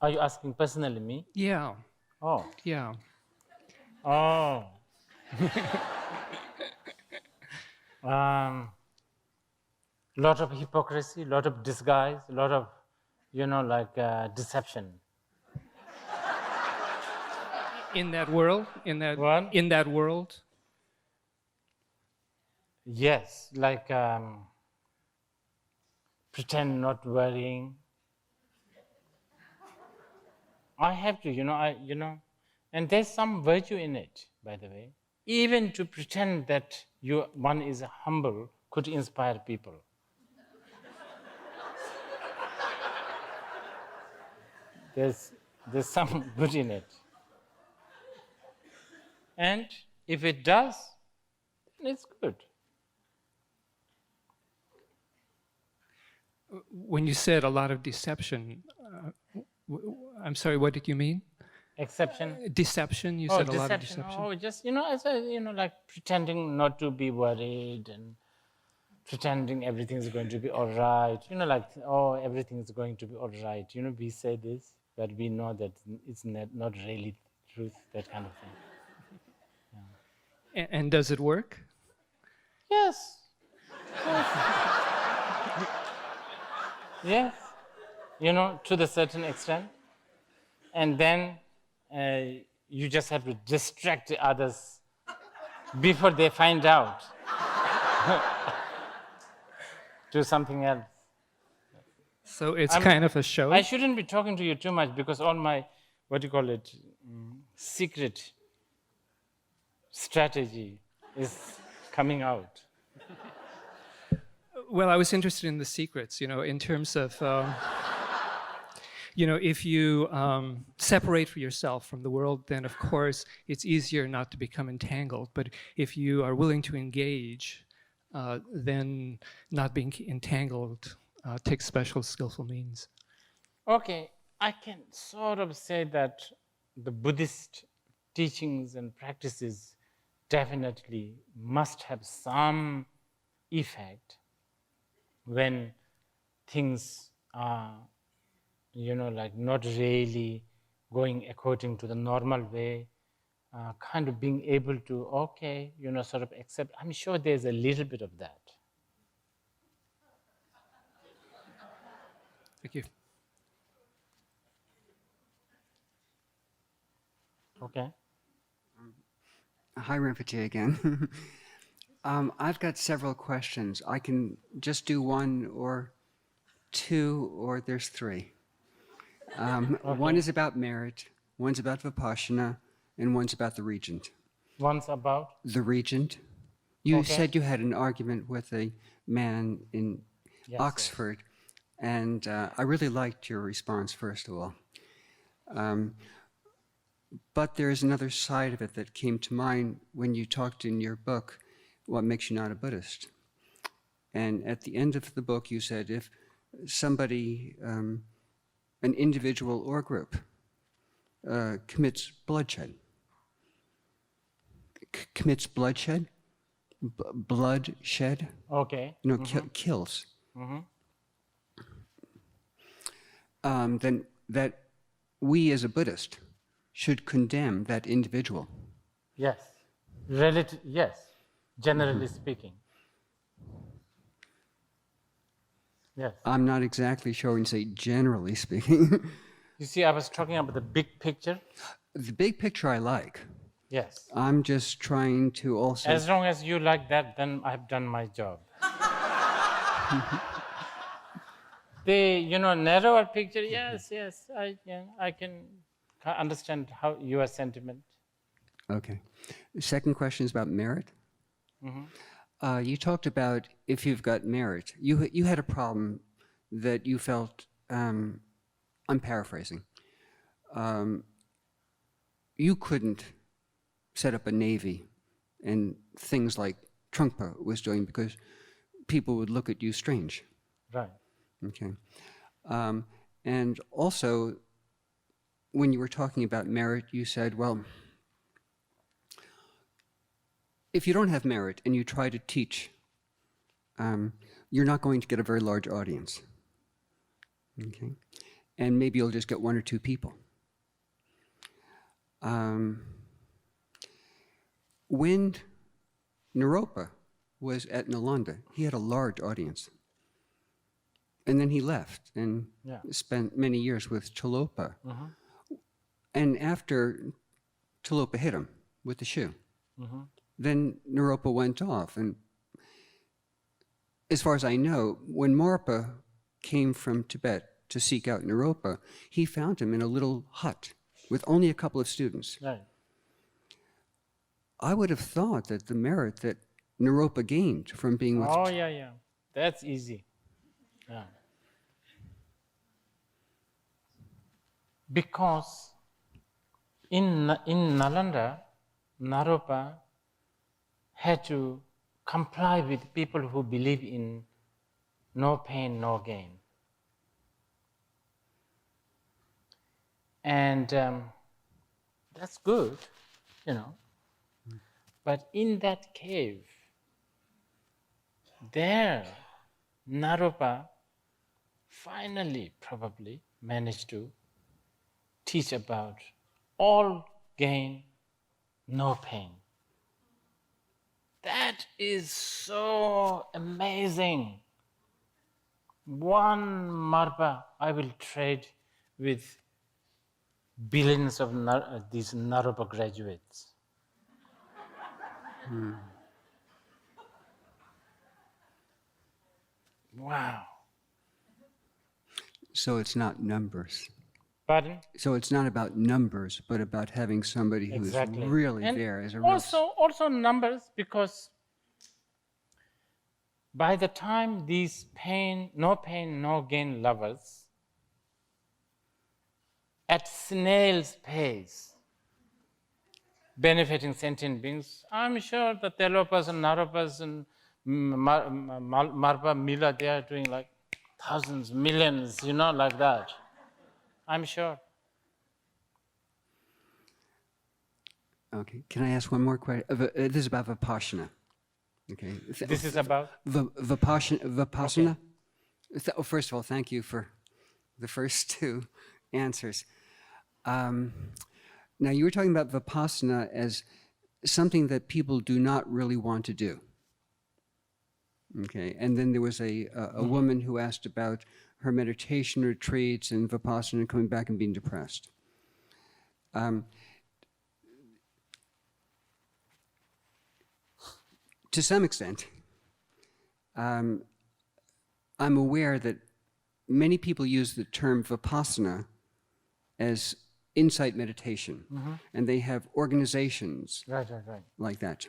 Are you asking personally me? Yeah. Oh. Yeah. Oh. Lot of hypocrisy, lot of disguise, lot of, deception. In that world? What? In that world? Yes, like pretend not worrying. I have to, and there's some virtue in it, by the way. Even to pretend that one is humble could inspire people. There's some good in it. And if it does, it's good. When you said a lot of deception, I'm sorry, what did you mean? Exception. Deception, you said a lot of deception. Oh, just, like pretending not to be worried and pretending everything's going to be all right. Everything's going to be all right. We say this, but we know that it's not really truth, that kind of thing. And does it work? Yes. Yes. To the certain extent. And then you just have to distract the others before they find out. Do something else. So it's kind of a show? I shouldn't be talking to you too much because all my, secret strategy is coming out. Well, I was interested in the secrets, in terms of, if you separate yourself from the world, then of course it's easier not to become entangled. But if you are willing to engage, then not being entangled takes special skillful means. Okay, I can sort of say that the Buddhist teachings and practices definitely must have some effect when things are, like not really going according to the normal way, kind of being able to, sort of accept. I'm sure there's a little bit of that. Thank you. Okay. Hi, Rinpoche again. I've got several questions. I can just do one or two, or there's three. One is about merit, one's about Vipassana, and one's about the Regent. One's about? The Regent. You said you had an argument with a man in Oxford, and I really liked your response, first of all. But there's another side of it that came to mind when you talked in your book, What Makes You Not a Buddhist. And at the end of the book, you said if somebody, an individual or group, commits bloodshed, bloodshed, Okay. kills, then that we as a Buddhist should condemn that individual. Yes. Yes. Generally speaking. Yes. I'm not exactly sure when you say generally speaking. You see, I was talking about the big picture. The big picture I like. Yes. I'm just trying to also... As long as you like that, then I've done my job. The narrower picture, yes, I can understand how your sentiment. Okay. The second question is about merit. You talked about if you've got merit. You had a problem that you felt, I'm paraphrasing, you couldn't set up a navy and things like Trungpa was doing because people would look at you strange. Right. Okay. And also, when you were talking about merit, you said, well, if you don't have merit and you try to teach, you're not going to get a very large audience. Okay? And maybe you'll just get one or two people. When Naropa was at Nalanda, he had a large audience. And then he left and spent many years with Chalopa. And after Tilopa hit him with the shoe. Mm-hmm. Then Naropa went off. And as far as I know, when Marpa came from Tibet to seek out Naropa, he found him in a little hut with only a couple of students. Right. I would have thought that the merit that Naropa gained from being with... Oh, yeah. That's easy. Yeah. Because in Nalanda, Naropa had to comply with people who believe in no pain, no gain. And that's good, you know. But in that cave, there, Naropa finally probably managed to teach about all gain, no pain. That is so amazing. One Marpa I will trade with billions of these Naropa graduates. Wow. So it's not numbers. Pardon? So it's not about numbers, but about having somebody who's Exactly. really And there as a also numbers, because by the time these pain, no gain lovers at snail's pace benefiting sentient beings, I'm sure the Telopas and Naropas and Marpa Mila, they are doing like thousands, millions, you know, like that. I'm sure. Okay, can I ask one more question? This is about Vipassana. Okay. This is about? Vipassana? Okay. First of all, thank you for the first two answers. Now, you were talking about Vipassana as something that people do not really want to do. Okay, and then there was a woman who asked about her meditation retreats and Vipassana and coming back and being depressed. To some extent, I'm aware that many people use the term Vipassana as insight meditation, and they have organizations Right. like that.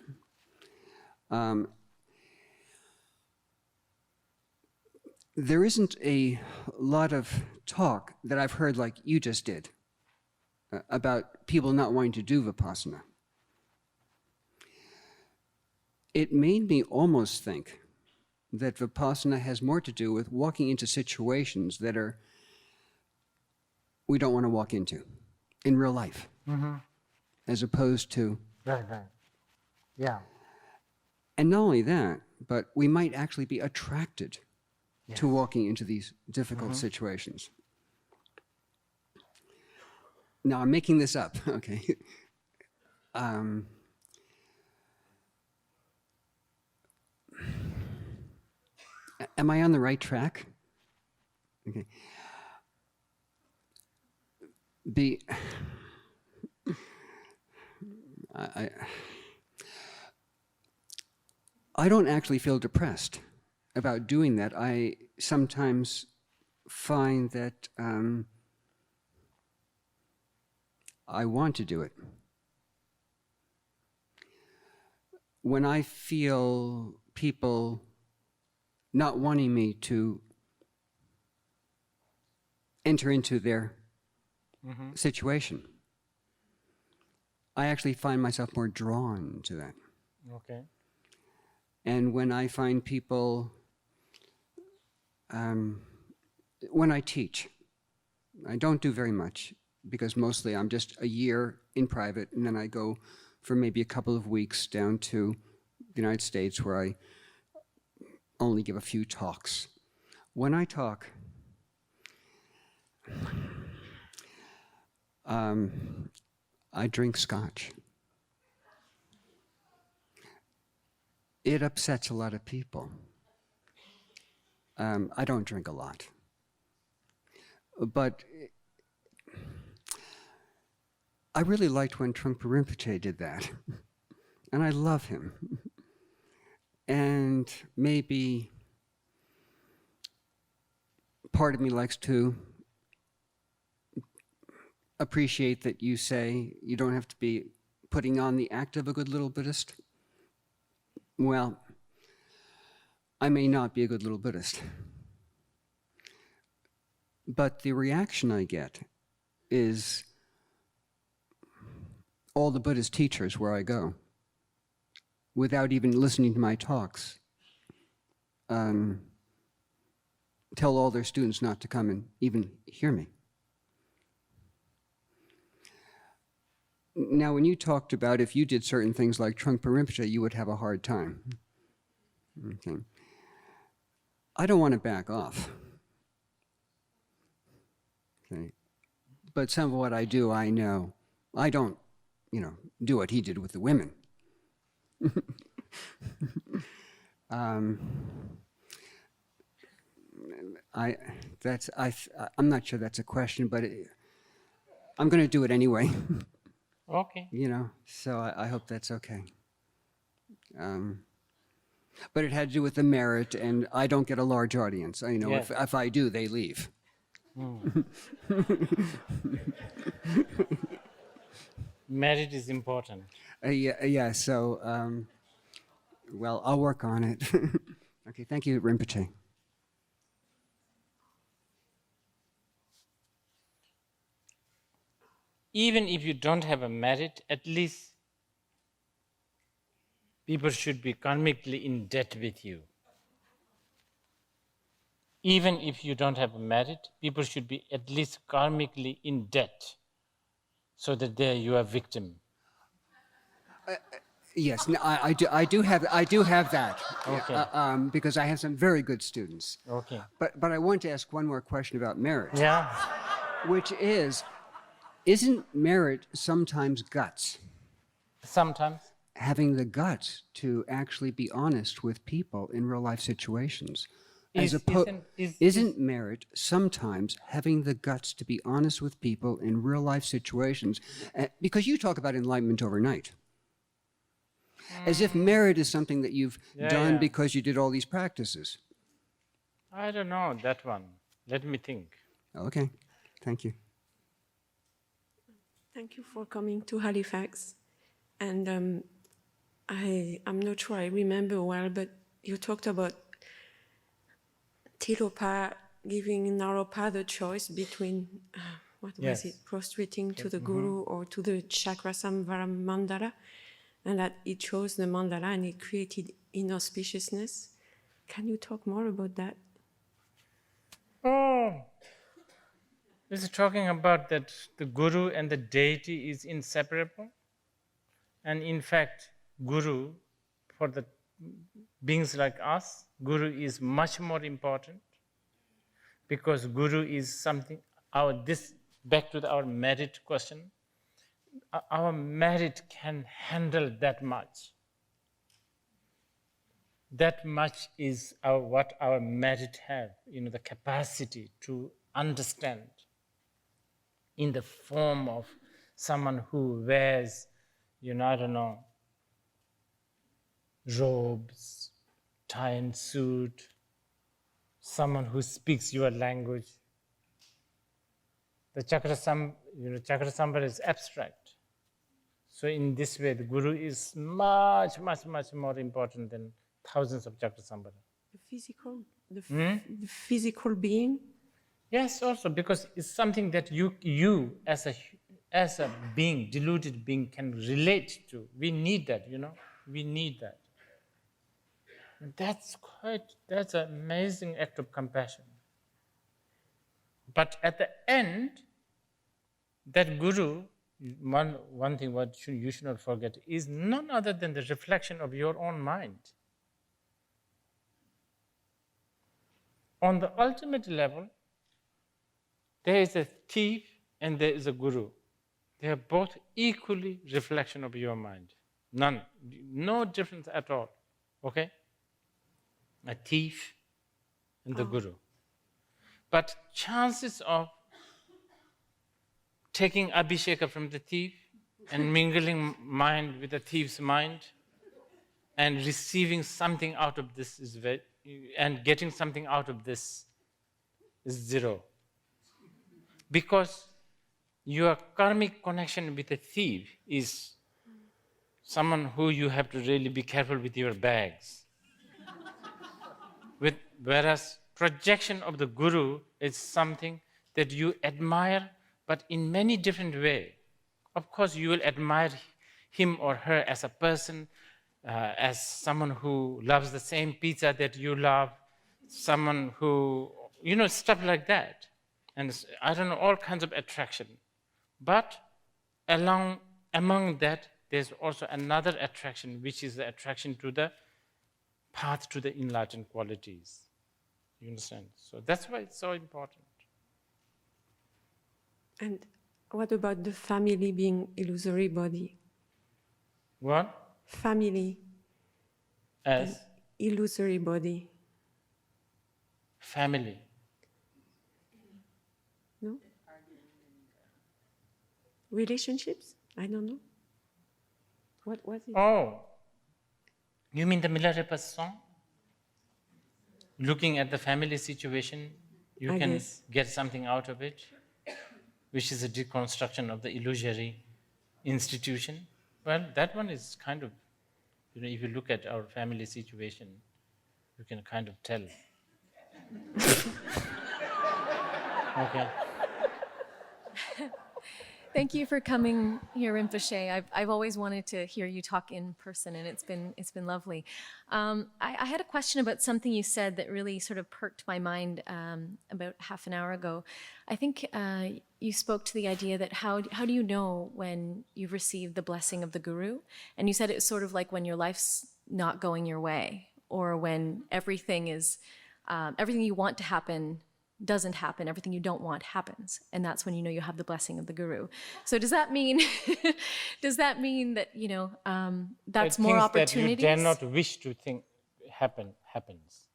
There isn't a lot of talk that I've heard like you just did about people not wanting to do Vipassana. It made me almost think that Vipassana has more to do with walking into situations that we don't want to walk into in real life, as opposed to... Right. Yeah. And not only that, but we might actually be attracted to walking into these difficult situations. Now, I'm making this up, okay? Am I on the right track? Okay. I don't actually feel depressed about doing that. I sometimes find that I want to do it. When I feel people not wanting me to enter into their situation, I actually find myself more drawn to that. Okay. And when I find people, when I teach, I don't do very much because mostly I'm just a year in private and then I go for maybe a couple of weeks down to the United States where I only give a few talks. When I talk, I drink scotch. It upsets a lot of people. I don't drink a lot. But I really liked when Trungpa Rinpoche did that. And I love him. And maybe part of me likes to appreciate that you say you don't have to be putting on the act of a good little Buddhist. Well, I may not be a good little Buddhist. But the reaction I get is all the Buddhist teachers where I go, without even listening to my talks, tell all their students not to come and even hear me. Now, when you talked about if you did certain things like Trungpa Rinpoche, you would have a hard time. Okay. I don't want to back off. Okay. But some of what I do, I know. I don't, do what he did with the women. I'm not sure that's a question, but I'm going to do it anyway. Okay. So I hope that's okay. But it had to do with the merit, and I don't get a large audience. Yes. If I do, they leave. Merit is important. Yeah. So, well, I'll work on it. Okay. Thank you, Rinpoche. Even if you don't have a merit, at least people should be karmically in debt with you. Even if you don't have a merit, people should be at least karmically in debt, so that they're your victim. Yes, no, I do have that. Okay. Because I have some very good students. Okay. But I want to ask one more question about merit. Yeah. Which is, isn't merit sometimes guts? Sometimes. Having the guts to actually be honest with people in real life situations. Isn't merit sometimes having the guts to be honest with people in real life situations? Because you talk about enlightenment overnight. As if merit is something that you've done because you did all these practices. I don't know that one. Let me think. Okay, thank you. Thank you for coming to Halifax. And I'm not sure I remember well, but you talked about Tilopa giving Naropa the choice between, was it, prostrating to the Guru or to the Chakrasamvara mandala, and that he chose the mandala and it created inauspiciousness. Can you talk more about that? Oh, this is talking about that the Guru and the deity is inseparable. And in fact, Guru, for the beings like us, Guru is much more important, because Guru is something, back to our merit question, our merit can handle that much. That much is what our merit have, the capacity to understand in the form of someone who wears, robes, tie and suit, someone who speaks your language. The Chakrasambhara is abstract. So in this way, the Guru is much, much, much more important than thousands of Chakrasambhara. The physical being? Yes, also, because it's something that you as a being, deluded being, can relate to. We need that, we need that. That's an amazing act of compassion. But at the end, that Guru, one thing what you should not forget, is none other than the reflection of your own mind. On the ultimate level, there is a thief and there is a Guru. They are both equally reflection of your mind. None, no difference at all. Okay? A thief and the Guru. But chances of taking Abhisheka from the thief and mingling mind with a thief's mind, and receiving something out of this is and getting something out of this is zero. Because your karmic connection with a thief is someone who you have to really be careful with your bags. Whereas projection of the Guru is something that you admire, but in many different ways. Of course, you will admire him or her as a person, as someone who loves the same pizza that you love, someone who, stuff like that. And I don't know, all kinds of attraction. But among that, there's also another attraction, which is the attraction to the path to the enlightened qualities. You understand? So that's why it's so important. And what about the family being illusory body? What? Family. As? Illusory body. Family. No? Relationships? I don't know. What was it? Oh, you mean the Milarepa's song? Looking at the family situation, you can get something out of it, which is a deconstruction of the illusory institution. Well, that one is kind of, if you look at our family situation, you can kind of tell. Okay. Thank you for coming here, Rinpoche. I've always wanted to hear you talk in person, and it's been lovely. I had a question about something you said that really sort of perked my mind about half an hour ago. I think you spoke to the idea that how do you know when you've received the blessing of the Guru? And you said it's sort of like when your life's not going your way, or when everything you want to happen doesn't happen, everything you don't want happens, and that's when you know you have the blessing of the Guru. So does that mean that that's more opportunities? That you dare not wish to think happens.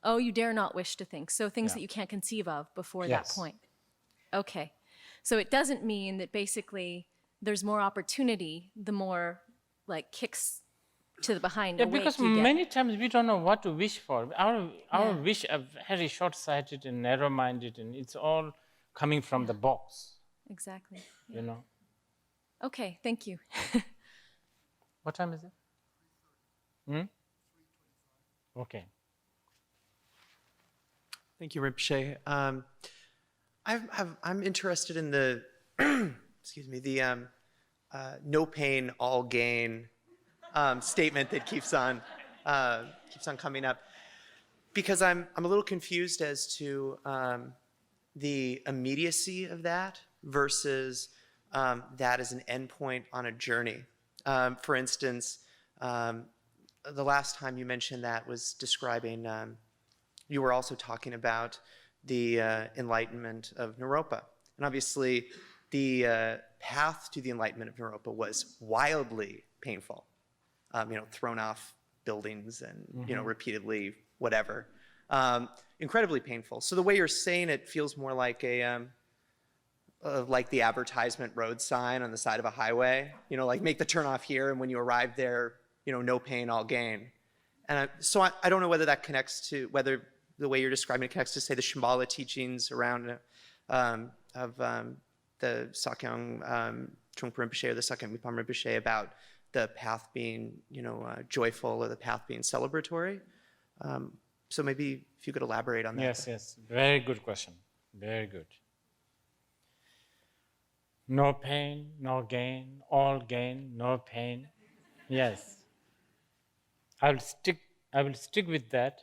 Oh, you dare not wish to think. So things that you can't conceive of before that point. Okay. So it doesn't mean that basically there's more opportunity the more like kicks to the behind. Yeah, because many times we don't know what to wish for. Our wish are very short-sighted and narrow-minded, and it's all coming from the box. Exactly. You know. Okay, thank you. What time is it? Okay. Thank you, Rinpoche. I'm interested in the the no pain, all gain statement that keeps on coming up, because I'm a little confused as to the immediacy of that versus that as an endpoint on a journey. For instance, the last time you mentioned that was describing, you were also talking about the enlightenment of Naropa. And obviously, the path to the enlightenment of Naropa was wildly painful. Thrown off buildings and, repeatedly whatever. Incredibly painful. So the way you're saying it feels more like like the advertisement road sign on the side of a highway, like make the turn off here, and when you arrive there, no pain, all gain. And so I don't know whether that connects to, whether the way you're describing it connects to, say, the Shambhala teachings around of the Sakyong Trungpa Rinpoche or the Sakyong Mipam Rinpoche about the path being, joyful, or the path being celebratory. So maybe if you could elaborate on that. Yes. Very good question. Very good. No pain, no gain, all gain, no pain. Yes. I will stick with that.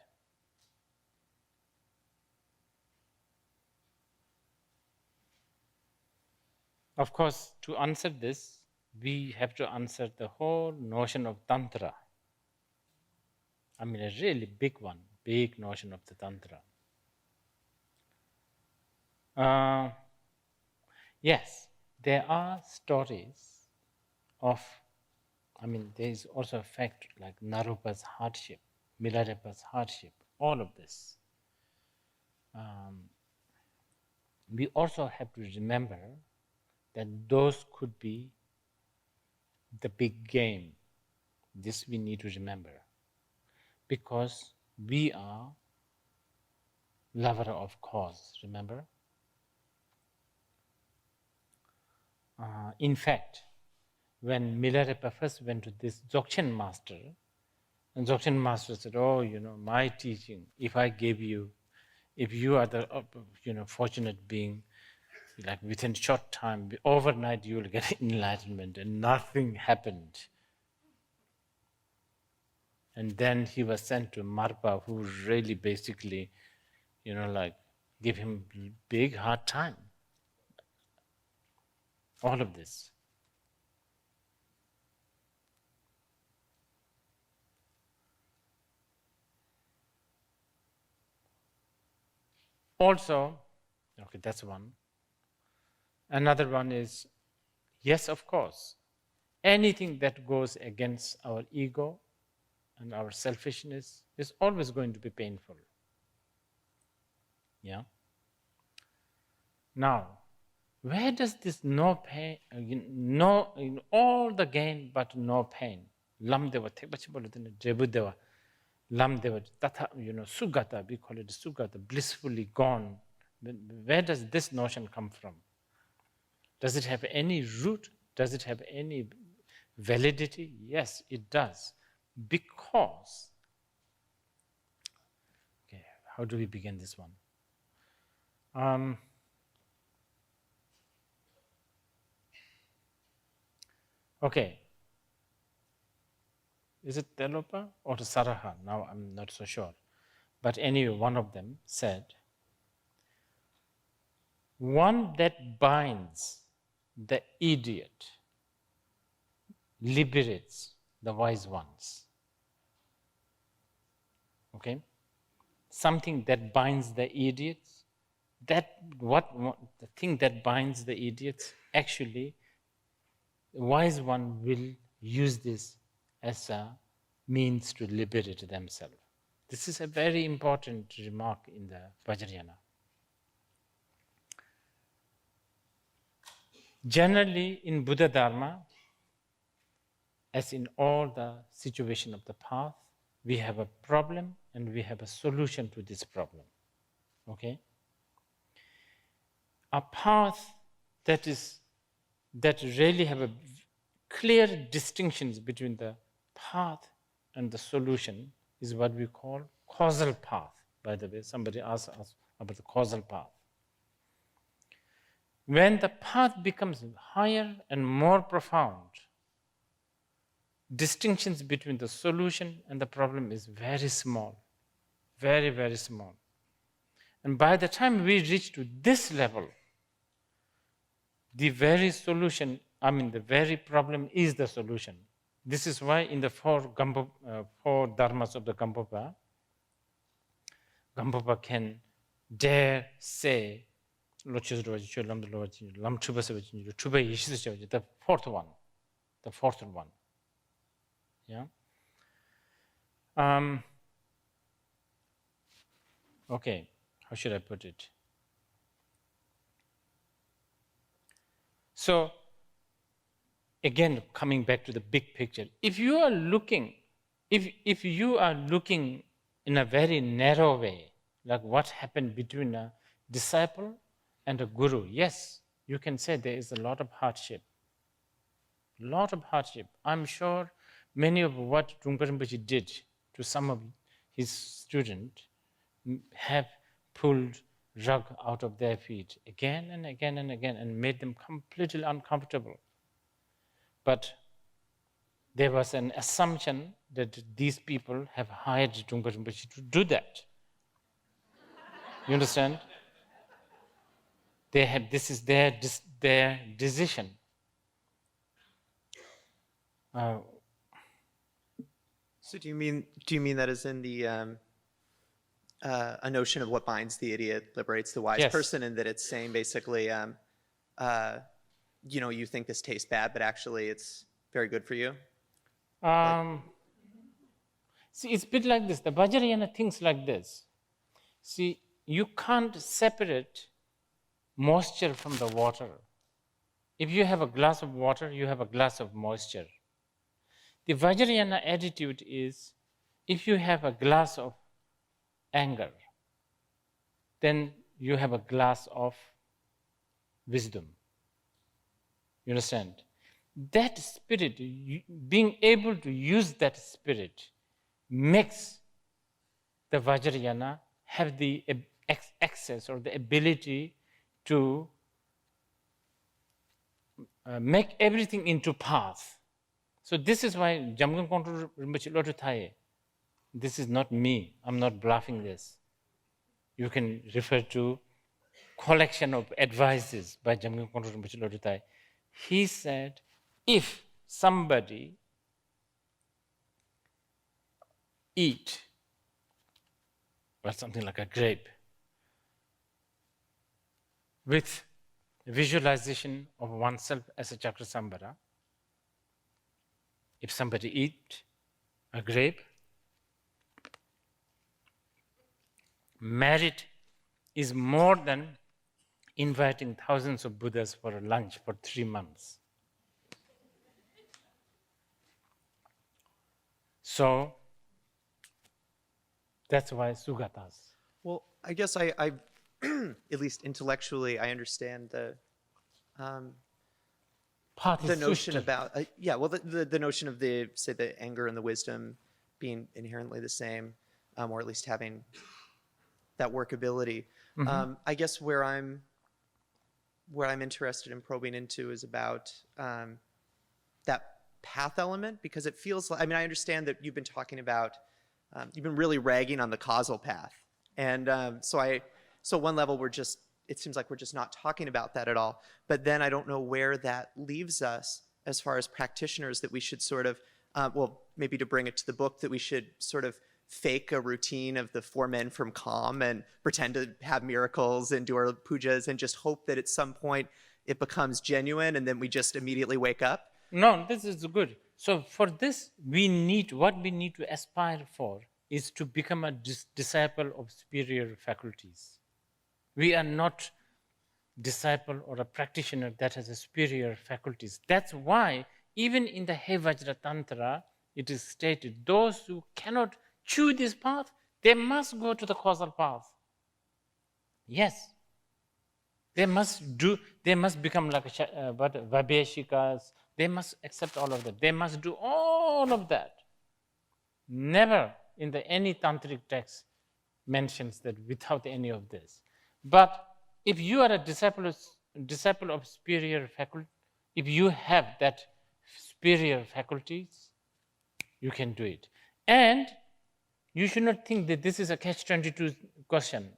Of course, to answer this, we have to answer the whole notion of Tantra. I mean, a really big one, big notion of the Tantra. Yes, there are stories of, there is also a fact like Naropa's hardship, Milarepa's hardship, all of this. We also have to remember that those could be the big game. This we need to remember. Because we are lover of cause, remember? In fact, when Milarepa first went to this Dzogchen master, and Dzogchen master said, oh, my teaching, if you are the fortunate being, like within short time, overnight you will get enlightenment, and nothing happened. And then he was sent to Marpa, who really basically, give him big hard time. All of this. Also, okay, that's one. Another one is, yes, of course, anything that goes against our ego and our selfishness is always going to be painful. Yeah? Now, where does this no pain, all the gain but no pain? Lamdeva, Jebudeva, Lamdeva, Tata, Sugata, we call it Sugata, blissfully gone. Where does this notion come from? Does it have any root? Does it have any validity? Yes, it does. Because, okay, how do we begin this one? Okay. Is it Telopa or Saraha? Now I'm not so sure. But anyway, one of them said, one that binds the idiot liberates the wise ones. Okay? Something that binds the idiots, the thing that binds the idiots, actually, the wise one will use this as a means to liberate themselves. This is a very important remark in the Vajrayana. Generally, in Buddha Dharma, as in all the situation of the path, we have a problem and we have a solution to this problem. Okay? A path that really have a clear distinctions between the path and the solution is what we call causal path. By the way, somebody asked us about the causal path. When the path becomes higher and more profound, distinctions between the solution and the problem is very small, very, very small. And by the time we reach to this level, the very solution, the very problem is the solution. This is why in the four dharmas of the Gampopa, Gampopa can dare say, the fourth one. Yeah. Okay, how should I put it? So, again, coming back to the big picture, if you are looking in a very narrow way, like what happened between a disciple and a guru, yes, you can say there is a lot of hardship. I'm sure many of what Trungpa Rinpoche did to some of his students have pulled rug out of their feet again and again and again and made them completely uncomfortable. But there was an assumption that these people have hired Trungpa Rinpoche to do that. You understand? This is their decision. So do you mean that as in the a notion of what binds the idiot liberates the wise person, and that it's saying basically, you think this tastes bad, but actually it's very good for you? See, it's a bit like this. The Vajrayana thinks like this. See, you can't separate moisture from the water. If you have a glass of water, you have a glass of moisture. The Vajrayana attitude is, if you have a glass of anger, then you have a glass of wisdom. You understand? That spirit, being able to use that spirit, makes the Vajrayana have the access or the ability to make everything into path. So this is why Jamgon Kontrol Rinpoche Lotu Thaye. This is not me. I'm not bluffing this. You can refer to collection of advices by Jamgon Kontrol Rinpoche Lotu Thaye. He said, if somebody eat something like a grape with visualization of oneself as a Chakrasambhara, if somebody eat a grape, merit is more than inviting thousands of Buddhas for a lunch for 3 months. So that's why Sugatas. Well, I guess I at least intellectually, I understand the notion about the notion of the anger and the wisdom being inherently the same, or at least having that workability. I guess where I'm interested in probing into is about that path element, because it feels like, I mean, I understand that you've been talking about, you've been really ragging on the causal path. And so one level it seems like we're just not talking about that at all. But then I don't know where that leaves us as far as practitioners, that we should sort of, maybe to bring it to the book, that we should sort of fake a routine of the 4 men from Calm and pretend to have miracles and do our pujas and just hope that at some point it becomes genuine and then we just immediately wake up. No, this is good. So for this, what we need to aspire for is to become a disciple of superior faculties. We are not disciple or a practitioner that has a superior faculties. That's why even in the He Vajra Tantra, it is stated, those who cannot chew this path, they must go to the causal path. Yes. They must become like Vabheshikas. They must accept all of that. They must do all of that. Never in any tantric text mentions that without any of this. But if you are a disciple of superior faculty, if you have that superior faculties, you can do it. And you should not think that this is a catch-22 question,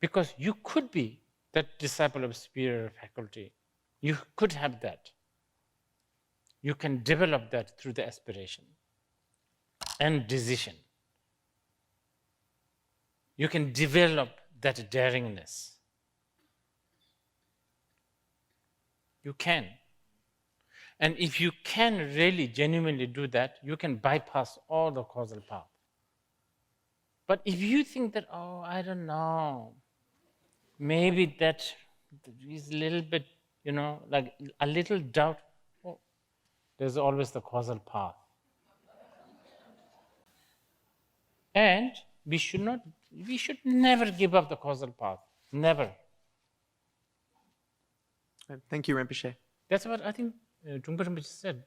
because you could be that disciple of superior faculty. You could have that. You can develop that through the aspiration and decision. You can develop that daringness. You can. And if you can really genuinely do that, you can bypass all the causal path. But if you think that, oh, I don't know, maybe that is a little bit, like a little doubt, there's always the causal path. And we should never give up the causal path. Never. Thank you, Rinpoche. That's what I think Trungpa Rinpoche said.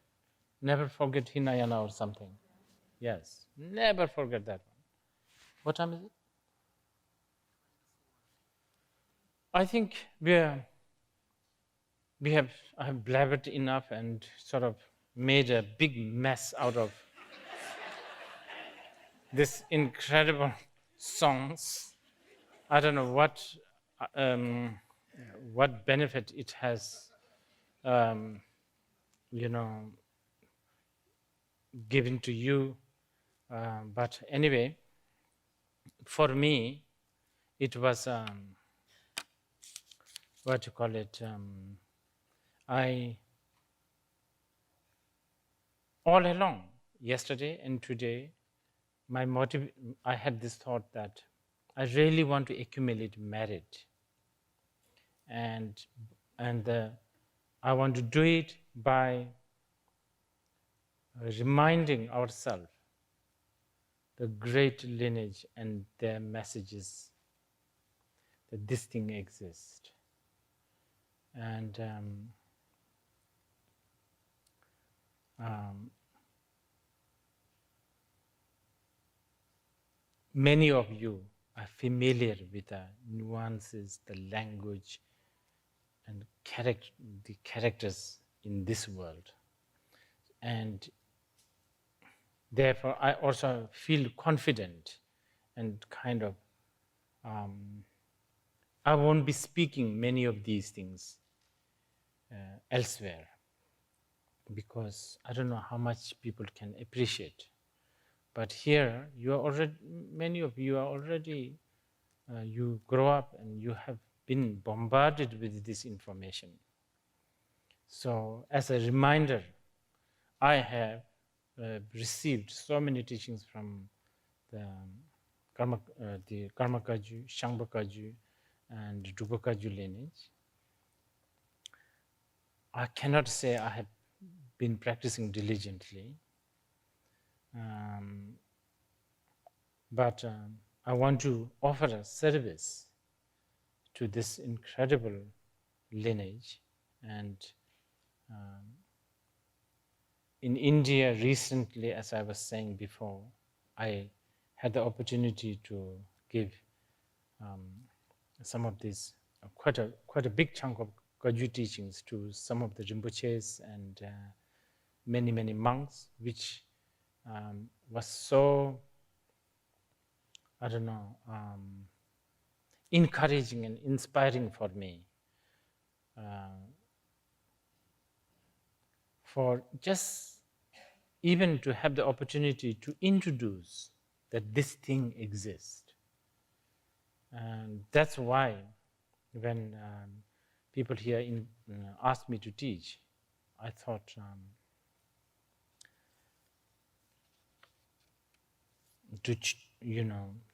Never forget Hinayana or something. Yes, never forget that one. What time is it? I think I have blabbered enough and sort of made a big mess out of this incredible songs. I don't know what benefit it has, given to you. But anyway, for me, it was all along, yesterday and today, I had this thought that I really want to accumulate merit, and I want to do it by reminding ourselves the great lineage and their messages that this thing exists. And many of you are familiar with the nuances, the language, and the characters in this world. And therefore, I also feel confident and kind of, I won't be speaking many of these things elsewhere, because I don't know how much people can appreciate. But here, you are already, many of you are already, you grow up and you have been bombarded with this information. So as a reminder, I have received so many teachings from the Karmakaju, Shangbakaju, and Drupakaju lineage. I cannot say I have been practicing diligently, but I want to offer a service to this incredible lineage. And in India recently, as I was saying before, I had the opportunity to give some of these, quite a big chunk of Kagyu teachings to some of the Rinpoches and many, many monks, which was so, I don't know, encouraging and inspiring for me. For just even to have the opportunity to introduce that this thing exists. And that's why when people here asked me to teach, I thought to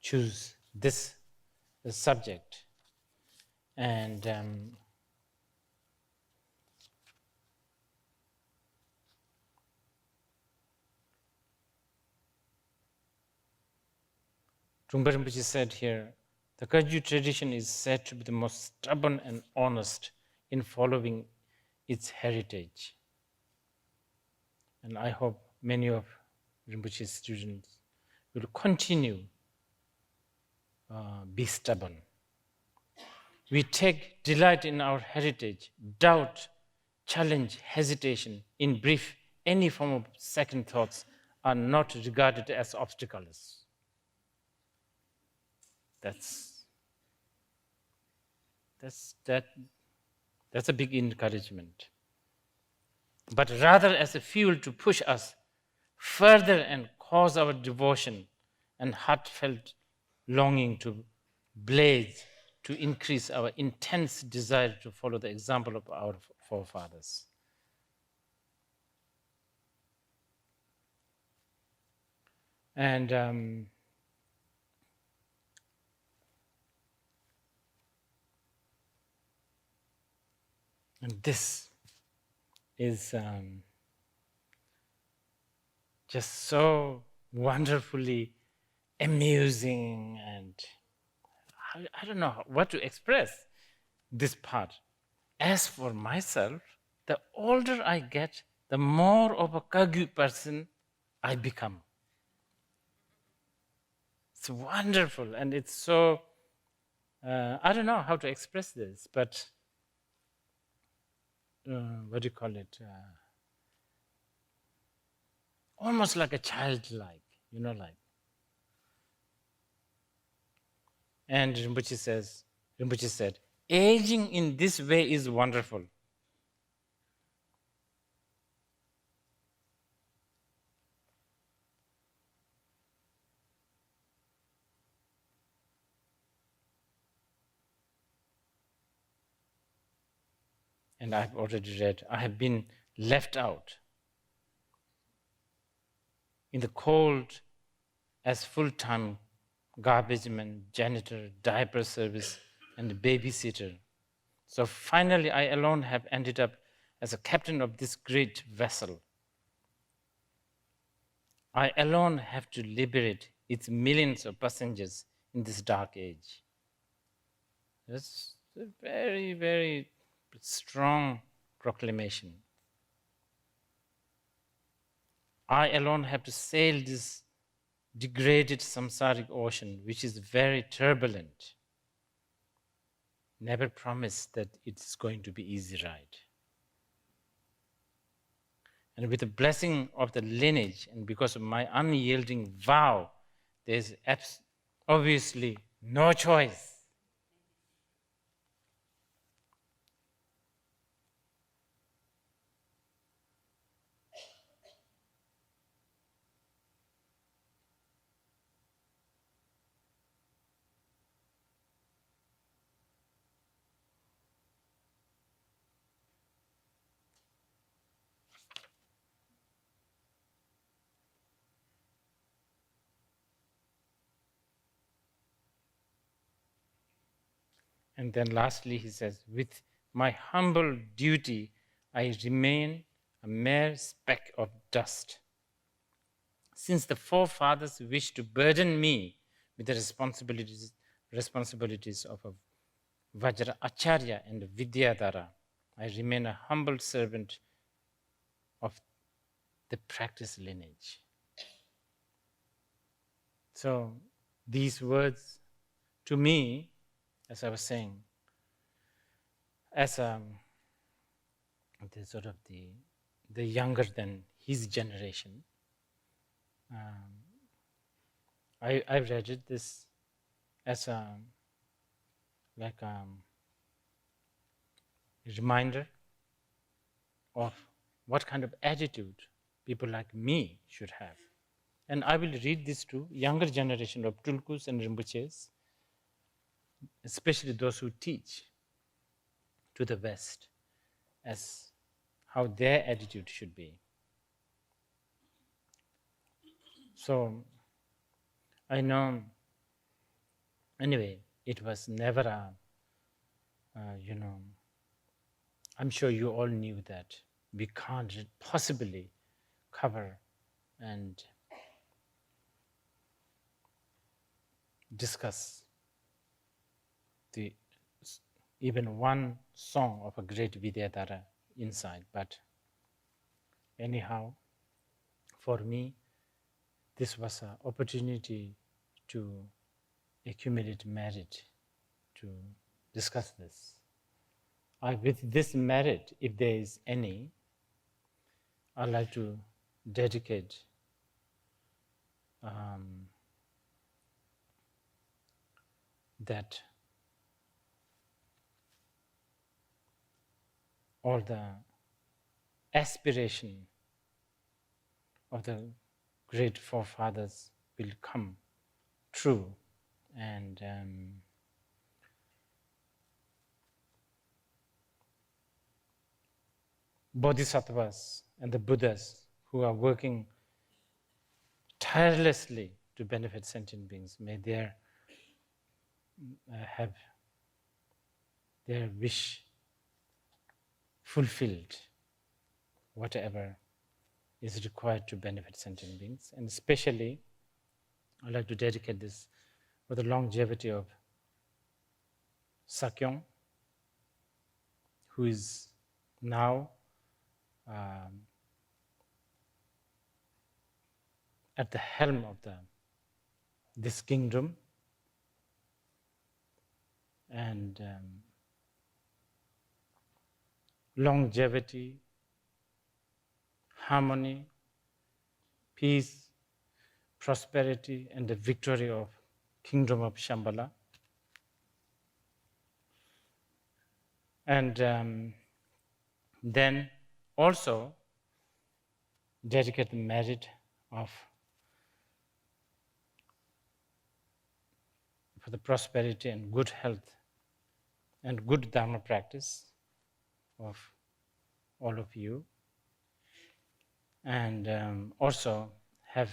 choose this subject. And Trungpa Rinpoche said here, the Kagyu tradition is said to be the most stubborn and honest in following its heritage. And I hope many of Rinpoche's students will continue be stubborn. We take delight in our heritage, doubt, challenge, hesitation. In brief, any form of second thoughts are not regarded as obstacles. That's a big encouragement. But rather as a fuel to push us further and cause our devotion and heartfelt longing to blaze, to increase our intense desire to follow the example of our forefathers. And this is just so wonderfully amusing, and I don't know what to express this part. As for myself, the older I get, the more of a Kagyu person I become. It's wonderful, and it's so, I don't know how to express this, but what do you call it? Almost like a childlike, like. And Rinpoche said, aging in this way is wonderful. And I've already read, I have been left out in the cold as full-time garbage man, janitor, diaper service, and babysitter. So finally, I alone have ended up as a captain of this great vessel. I alone have to liberate its millions of passengers in this dark age. That's a very, very strong proclamation. I alone have to sail this degraded samsaric ocean, which is very turbulent. Never promise that it's going to be easy ride. And with the blessing of the lineage, and because of my unyielding vow, there's obviously no choice. And then lastly, he says, with my humble duty, I remain a mere speck of dust. Since the forefathers wished to burden me with the responsibilities of a Vajra Acharya and Vidyadhara, I remain a humble servant of the practice lineage. So these words, to me, as I was saying, as the sort of the younger than his generation, I read it this as a reminder of what kind of attitude people like me should have. And I will read this to younger generation of Tulkus and Rinpoches, especially those who teach to the West, as how their attitude should be. So I know, anyway, it was never I'm sure you all knew that we can't possibly cover and discuss even one song of a great Vidyadhara inside. But anyhow, for me, this was an opportunity to accumulate merit, to discuss this. With this merit, if there is any, I'd like to dedicate that all the aspiration of the great forefathers will come true, and bodhisattvas and the Buddhas who are working tirelessly to benefit sentient beings, may have their wish fulfilled, whatever is required to benefit sentient beings. And especially, I'd like to dedicate this for the longevity of Sakyong, who is now at the helm of this kingdom, and longevity, harmony, peace, prosperity, and the victory of kingdom of Shambhala. And then also dedicate the merit for the prosperity and good health and good Dharma practice of all of you, and also have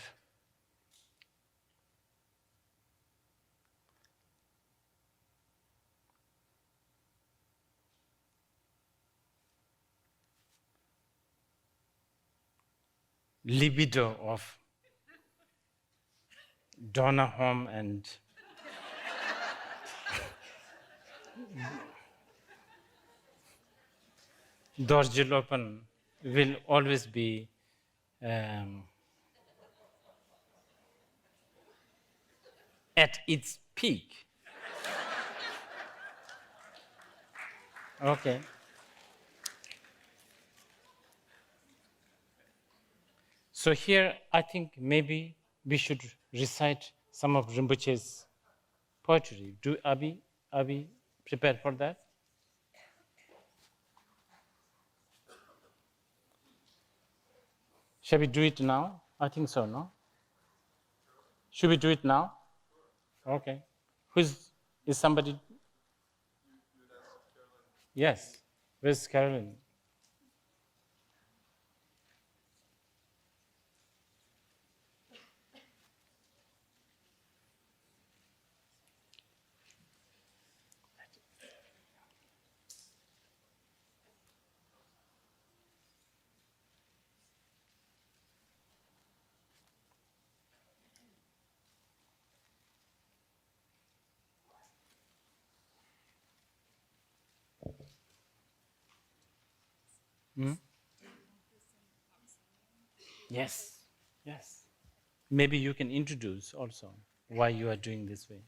libido of Donna home and Dorjilopan will always be at its peak. Okay. So here, I think maybe we should recite some of Rinpoche's poetry. Are we prepared for that? Shall we do it now? I think so, no? Should we do it now? Okay. Is somebody? Yes. Where's Carolyn? Hmm? Yes, yes. Maybe you can introduce also why you are doing this way.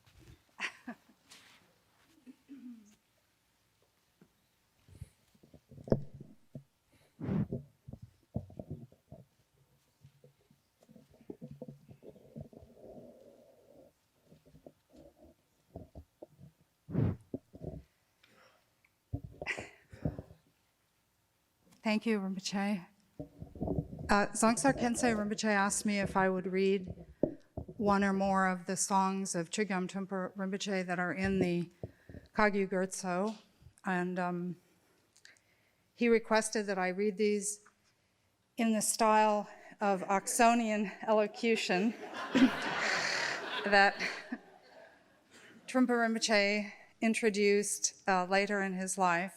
Thank you, Rinpoche. Dzongtsar Khyentse Rinpoche asked me if I would read one or more of the songs of Chögyam Trungpa Rinpoche that are in the Kagyu Gyurtso, and he requested that I read these in the style of Oxonian elocution that Trungpa Rinpoche introduced later in his life,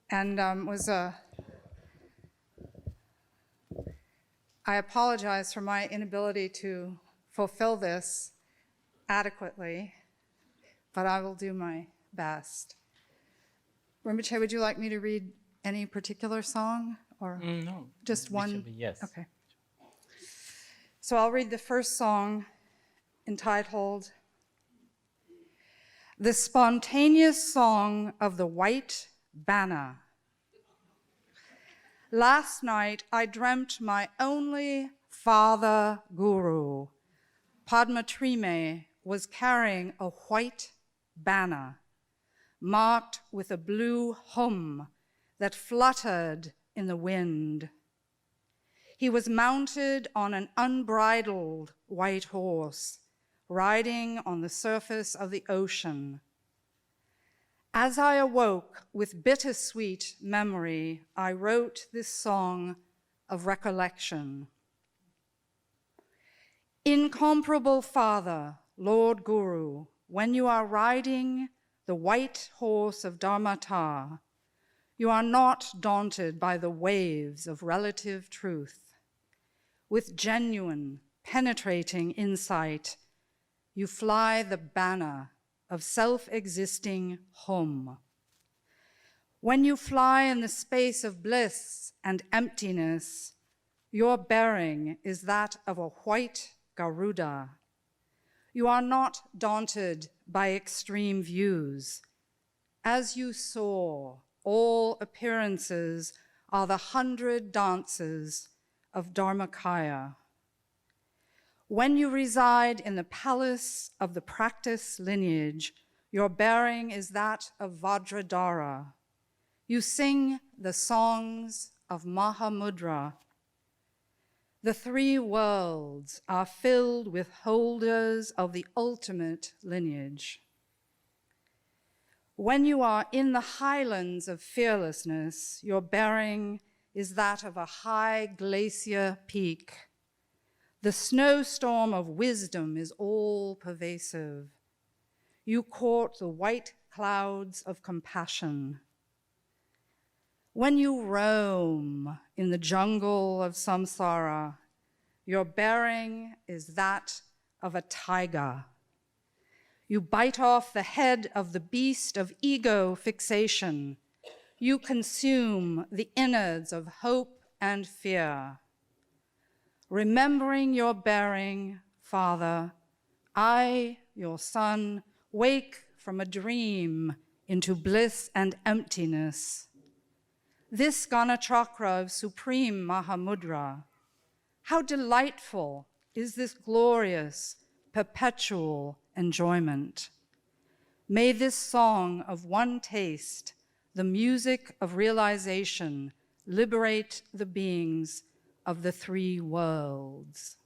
and I apologize for my inability to fulfill this adequately, but I will do my best. Rinpoche, would you like me to read any particular song, or No. just one? Yes. Okay. So I'll read the first song, entitled "The Spontaneous Song of the White Banner." Last night, I dreamt my only father guru, Padmatrime, was carrying a white banner marked with a blue hum that fluttered in the wind. He was mounted on an unbridled white horse, riding on the surface of the ocean. As I awoke with bittersweet memory, I wrote this song of recollection. Incomparable Father, Lord Guru, when you are riding the white horse of Dharmata, you are not daunted by the waves of relative truth. With genuine, penetrating insight, you fly the banner of self-existing home. When you fly in the space of bliss and emptiness, your bearing is that of a white Garuda. You are not daunted by extreme views. As you soar, all appearances are the 100 dances of Dharmakaya. When you reside in the palace of the practice lineage, your bearing is that of Vajradhara. You sing the songs of Mahamudra. The 3 worlds are filled with holders of the ultimate lineage. When you are in the highlands of fearlessness, your bearing is that of a high glacier peak. The snowstorm of wisdom is all pervasive. You court the white clouds of compassion. When you roam in the jungle of samsara, your bearing is that of a tiger. You bite off the head of the beast of ego fixation. You consume the innards of hope and fear. Remembering your bearing, Father, I, your son, wake from a dream into bliss and emptiness. This Gana Chakra of Supreme Mahamudra, how delightful is this glorious, perpetual enjoyment. May this song of one taste, the music of realization, liberate the beings of the three worlds.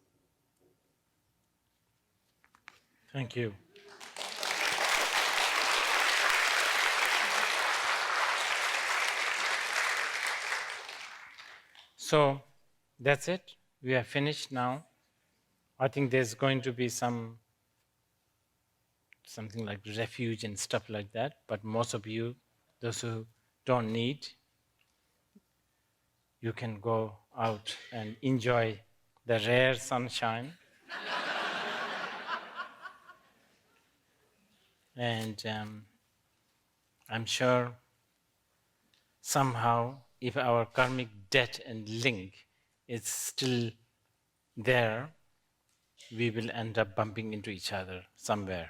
Thank you. So that's it. We are finished now. I think there's going to be something like refuge and stuff like that, but most of you, those who don't need, you can go out and enjoy the rare sunshine. And I'm sure somehow, if our karmic debt and link is still there, we will end up bumping into each other somewhere.